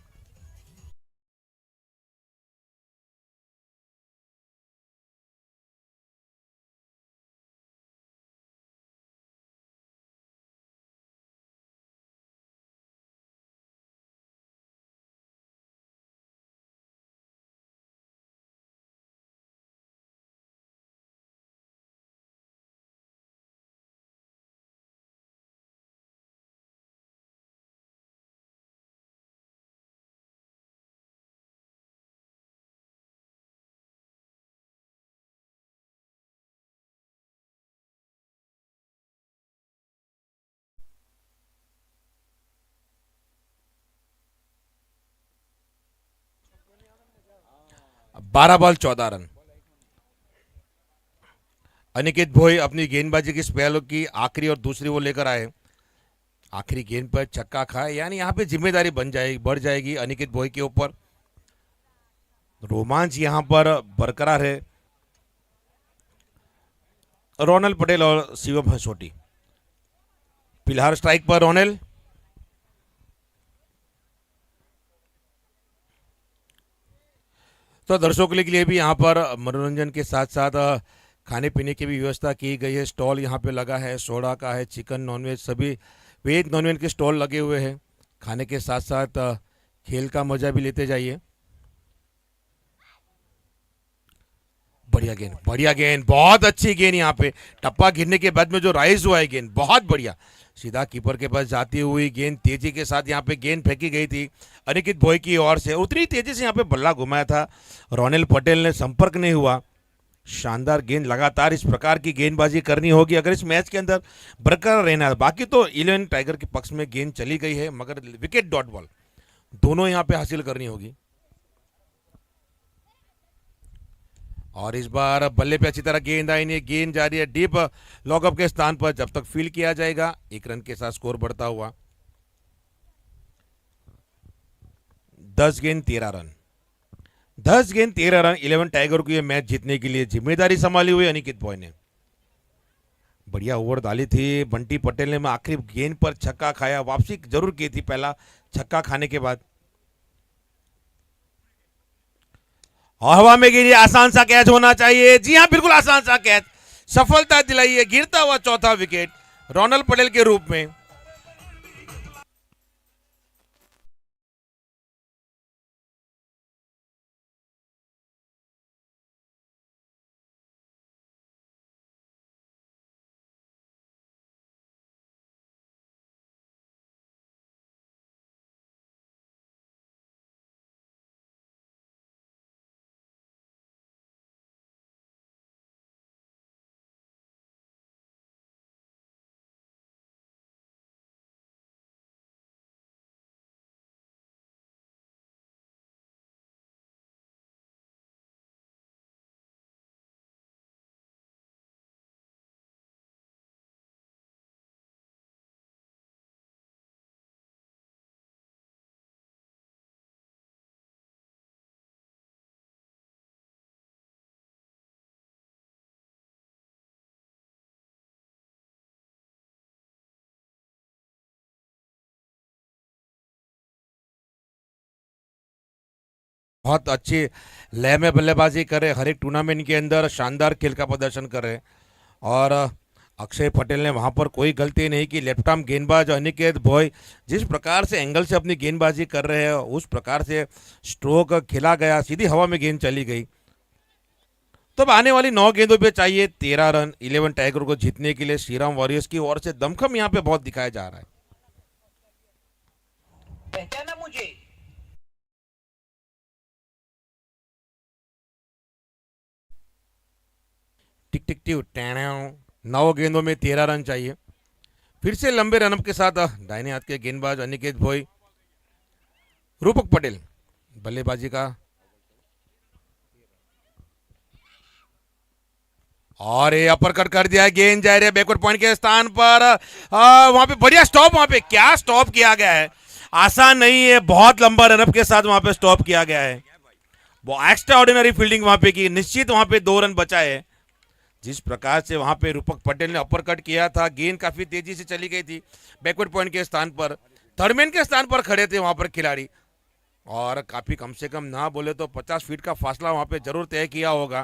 12 ball 14 run. Aniket Bhoi अपनी गेंदबाजी की स्पेल की आखिरी और दूसरी वो लेकर आए, आखिरी गेंद पर छक्का खाए, यानी यहाँ पे जिम्मेदारी बढ़ जाएगी अनिकेत भोई के ऊपर। रोमांच यहाँ पर बरकरार है। रोनल पटेल और शिवम हसोटी फिलहाल स्ट्राइक पर। रोनेल तो दर्शकों के लिए भी यहाँ पर मनोरंजन के साथ साथ खाने पीने की भी व्यवस्था की गई है। स्टॉल यहाँ पे लगा है, सोडा का है, चिकन नॉनवेज सभी वेज नॉनवेज के स्टॉल लगे हुए हैं। खाने के साथ साथ खेल का मजा भी लेते जाइए। बढ़िया गेंद, बहुत अच्छी गेंद। यहाँ पे टप्पा गिरने के बाद में जो राइज हुआ है गेंद, बहुत बढ़िया, सीधा कीपर के पास जाती हुई गेंद तेजी के साथ यहाँ पे गेंद फेंकी गई थी अनिकेत भोई की ओर से। उतनी तेजी से यहाँ पे बल्ला घुमाया था रोनेल पटेल ने, संपर्क नहीं हुआ। शानदार गेंद, लगातार इस प्रकार की गेंदबाजी करनी होगी अगर इस मैच के अंदर बरकरार रहना है। बाकी तो 11 टाइगर के पक्ष में गेंद चली गई है, मगर विकेट डॉट बॉल दोनों यहाँ पे हासिल करनी होगी। और इस बार बल्ले पे अच्छी तरह गेंद आई नहीं, गेंद जा रही है डीप लॉकअप के स्थान पर, जब तक फील्ड किया जाएगा 1 रन के साथ स्कोर बढ़ता हुआ। 10 गेंद 13 रन, 10 गेंद 13 रन। 11 टाइगर को यह मैच जीतने के लिए जिम्मेदारी संभाली हुई अनिकेत भोई ने। बढ़िया ओवर डाली थी बंटी पटेल ने, आखिरी गेंद पर छक्का खाया, वापसी जरूर की थी पहला छक्का खाने के बाद। और हवा में गिरी, आसान सा कैच होना चाहिए। जी हां, बिल्कुल आसान सा कैच, सफलता दिलाई है, गिरता हुआ चौथा विकेट रोनल पटेल के रूप में। बहुत अच्छी लय में बल्लेबाजी कर रहे, हर एक टूर्नामेंट के अंदर शानदार खेल का प्रदर्शन कर रहे। और अक्षय पटेल ने वहां पर कोई गलती नहीं की। लेफ्ट आर्म गेंदबाज अनिकेत भोई जिस प्रकार से एंगल से अपनी गेंदबाजी कर रहे हैं, उस प्रकार से स्ट्रोक खेला गया, सीधी हवा में गेंद चली गई। तो अब आने वाली 9 गेंदों पे चाहिए 13 रन 11 टाइगर को जीतने के लिए। श्रीराम वॉरियर्स की ओर से दमखम यहाँ पे बहुत दिखाया जा रहा है। पहचाना मुझे। टिक टिक टिक टैनाओ। 9 गेंदों में 13 रन चाहिए। फिर से लंबे रनअप के साथ दाहिने हाथ के गेंदबाज अनिकेत भोई। रूपक पटेल बल्लेबाजी का, और ये अपर कट कर दिया, गेंद जा रही है बैकवर्ड पॉइंट के स्थान पर। वहां पे बढ़िया स्टॉप, वहां पे क्या स्टॉप किया गया है, आसान नहीं है, बहुत लंबा रनअप के साथ वहां पे स्टॉप किया गया है। वो एक्स्ट्रा ऑर्डिनरी फील्डिंग वहां पे की, निश्चित वहां पे 2 रन बचाए। जिस प्रकार से वहां पे रूपक पटेल ने अपर कट किया था, गेंद काफी तेजी से चली गई थी बैकवर्ड पॉइंट के स्थान पर, थर्डमैन के स्थान पर खड़े थे वहां पर खिलाड़ी, और काफी कम से कम ना बोले तो 50 फीट का फासला वहां पे जरूर तय किया होगा,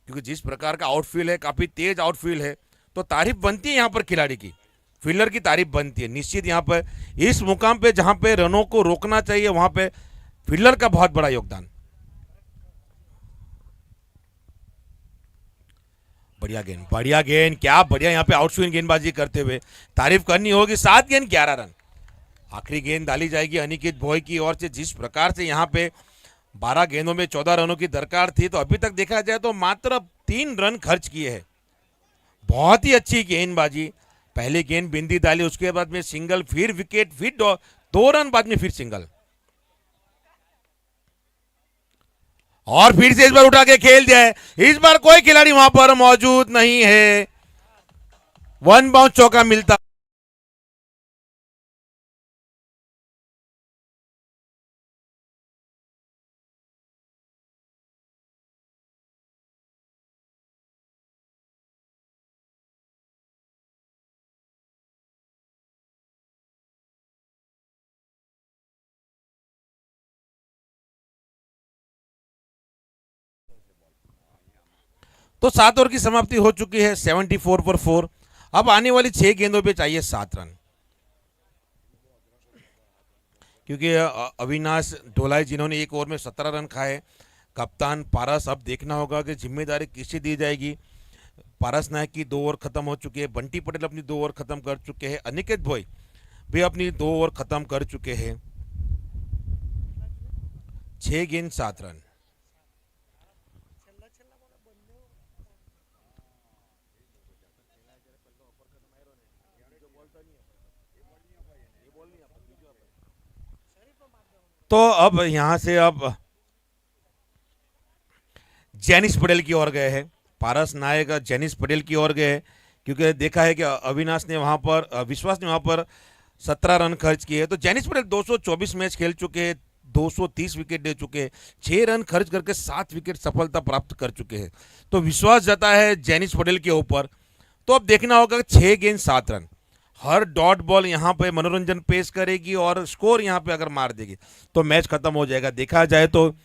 क्योंकि जिस प्रकार का आउटफील्ड है, काफी तेज आउटफील्ड है, तो तारीफ बनती है यहाँ पर खिलाड़ी की, फील्डर की तारीफ बनती है निश्चित। यहाँ पर इस मुकाम पे जहां पे रनों को रोकना चाहिए, वहां पे फील्डर का बहुत बड़ा योगदान। बढ़िया गेंद, क्या बढ़िया यहाँ पे आउटस्विंग गेंदबाजी करते हुए तारीफ करनी होगी। 7 गेंद 11 रन। आखिरी गेंद डाली जाएगी अनिकेत भोई की ओर से। जिस प्रकार से यहाँ पे 12 गेंदों में 14 रनों की दरकार थी, तो अभी तक देखा जाए तो मात्र 3 रन खर्च किए हैं। बहुत ही अच्छी गेंदबाजी। पहली गेंद बिंदी डाली, उसके बाद में सिंगल, फिर विकेट, फिर 2 रन बाद में फिर सिंगल। और फिर से इस बार उठा के खेल दिया है। इस बार कोई खिलाड़ी वहां पर मौजूद नहीं है, वन बाउंस चौका मिलता। तो 7 ओवर की समाप्ति हो चुकी है, 74 पर 4। अब आने वाली 6 गेंदों पे चाहिए 7 रन, क्योंकि अविनाश ढोलाई जिन्होंने एक ओवर में 17 रन खाए। कप्तान पारस, अब देखना होगा कि जिम्मेदारी किसे दी जाएगी। पारस नायक की 2 ओवर खत्म हो चुकी है, बंटी पटेल अपनी 2 ओवर खत्म कर चुके हैं, अनिकेत भोई भी अपनी 2 ओवर खत्म कर चुके हैं। 6 गेंद 7 रन। तो अब यहां से अब जेनिस पटेल की ओर गए हैं, पारस नायक जेनिस पटेल की ओर गए हैं, क्योंकि देखा है कि अविनाश ने वहां पर, विश्वास ने वहां पर 17 रन खर्च किए। तो जेनिस पटेल 224 मैच खेल चुके हैं, 230 विकेट दे चुके हैं, 6 रन खर्च करके 7 विकेट सफलता प्राप्त कर चुके हैं। तो विश्वास जता है जेनिस पटेल के ऊपर। तो अब देखना होगा 6 गेंद 7 रन, हर डॉट बॉल यहाँ पे मनोरंजन पेश करेगी और स्कोर यहाँ पे अगर मार देगी तो मैच खत्म हो जाएगा। देखा जाए तो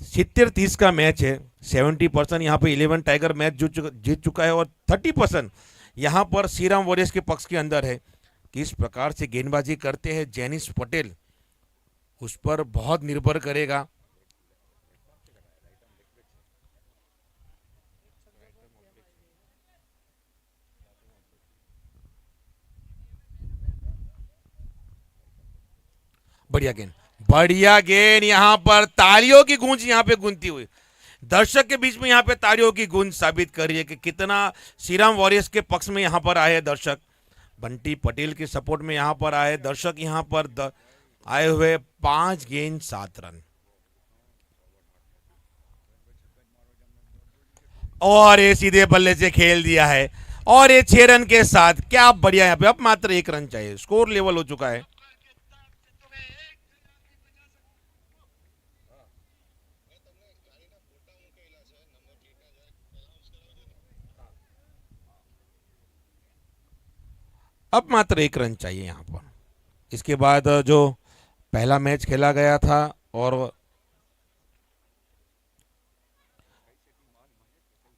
70-30 का मैच है, 70% यहाँ पे 11 टाइगर मैच जीत चुका है और 30% यहाँ पर श्रीराम वॉरियर्स के पक्ष के अंदर है। किस प्रकार से गेंदबाजी करते हैं जेनिस पटेल, उस पर बहुत निर्भर करेगा। बढ़िया गेंद, बढ़िया गेंद, यहां पर तालियों की गूंज यहां पे गूंजती हुई, दर्शक के बीच में यहां पे तालियों की गूंज साबित कर रही है कि कितना श्रीराम वॉरियर्स के पक्ष में यहां पर आए दर्शक, बंटी पटेल के सपोर्ट में यहां पर आए दर्शक, यहां पर आए हुए। 5 गेंद 7 रन और ये सीधे बल्ले से खेल दिया है और ये 6 रन के साथ, क्या बढ़िया। यहां पे अब मात्र 1 रन चाहिए, स्कोर लेवल हो चुका है। अब मात्र 1 रन चाहिए यहाँ पर। इसके बाद जो पहला मैच खेला गया था और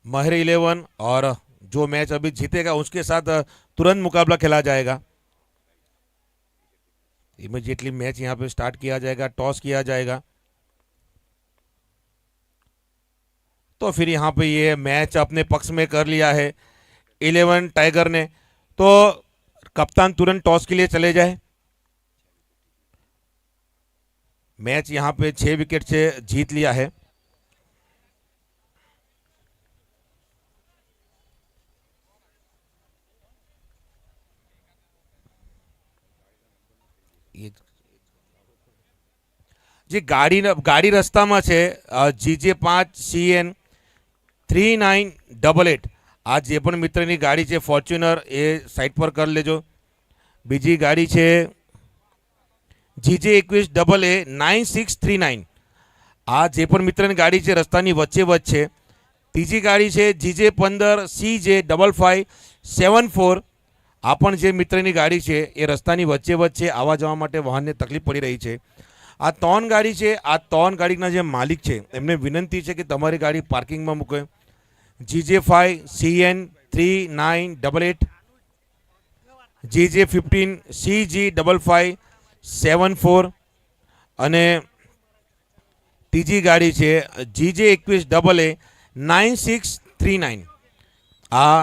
महर 11 और जो मैच अभी जीतेगा उसके साथ तुरंत मुकाबला खेला जाएगा। इमीडिएटली मैच यहाँ पे स्टार्ट किया जाएगा, टॉस किया जाएगा। तो फिर यहाँ पे ये मैच अपने पक्ष में कर लिया है 11 टाइगर ने, तो कप्तान तुरंत टॉस के लिए चले जाए। मैच यहां पे 6 विकेट से जीत लिया है। जी गाड़ी रस्ताમાં છે, GJ5 CN 3988। આ જે પણ મિત્રની ગાડી છે ફોર્ચ્યુનર એ સાઈડ પર કરી લેજો। બીજી ગાડી છે GJ21AA 9639। આ જે પણ મિત્રની ગાડી છે રસ્તાની વચ્ચે વચ્ચે। ત્રીજી ગાડી છે GJ15 CJ5574। આ પણ જે મિત્રની ગાડી છે એ રસ્તાની વચ્ચે વચ્ચે આવવા જવા માટે વાહનને તકલીફ પડી રહી છે। આ 3 ગાડી છે, આ 3 ગાડીના જે માલિક છે એમને વિનંતી છે કે તમારી ગાડી પાર્કિંગમાં મૂકો। GJ5 CN 3988, GJ15 CG5574 અને ત્રીજી ગાડી છે GJ21AA 9639। આ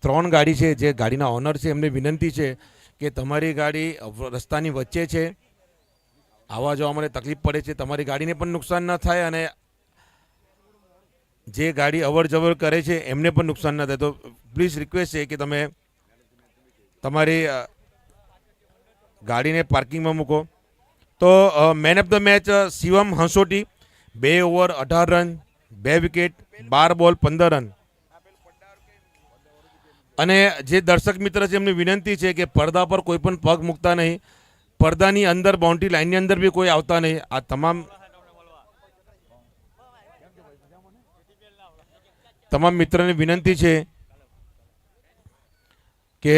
3 ગાડી છે જે ગાડીના ઓનર છે એમને વિનંતી છે કે તમારી ગાડી રસ્તાની વચ્ચે છે, આવવા જવા માટે તકલીફ પડે છે, તમારી ગાડીને પણ નુકસાન ન થાય અને જે ગાડી અવર જવર કરે છે એમને પણ નુકસાન ન થાય। તો પ્લીઝ રિક્વેસ્ટ છે કે તમે તમારી ગાડીને પાર્કિંગમાં મૂકો। તો man of the match Shivam Hansoti, 2 over 18 run, 2 wicket, 12 ball 15 run. અને જે દર્શક મિત્ર છે એમની વિનંતી છે કે પડદા પર કોઈ પણ પગ મૂકતા નહીં, પડદાની અંદર બાઉન્ડ્રી લાઇનની અંદર બી કોઈ આવતા નહીં. આ તમામ મિત્રોની વિનંતી છે કે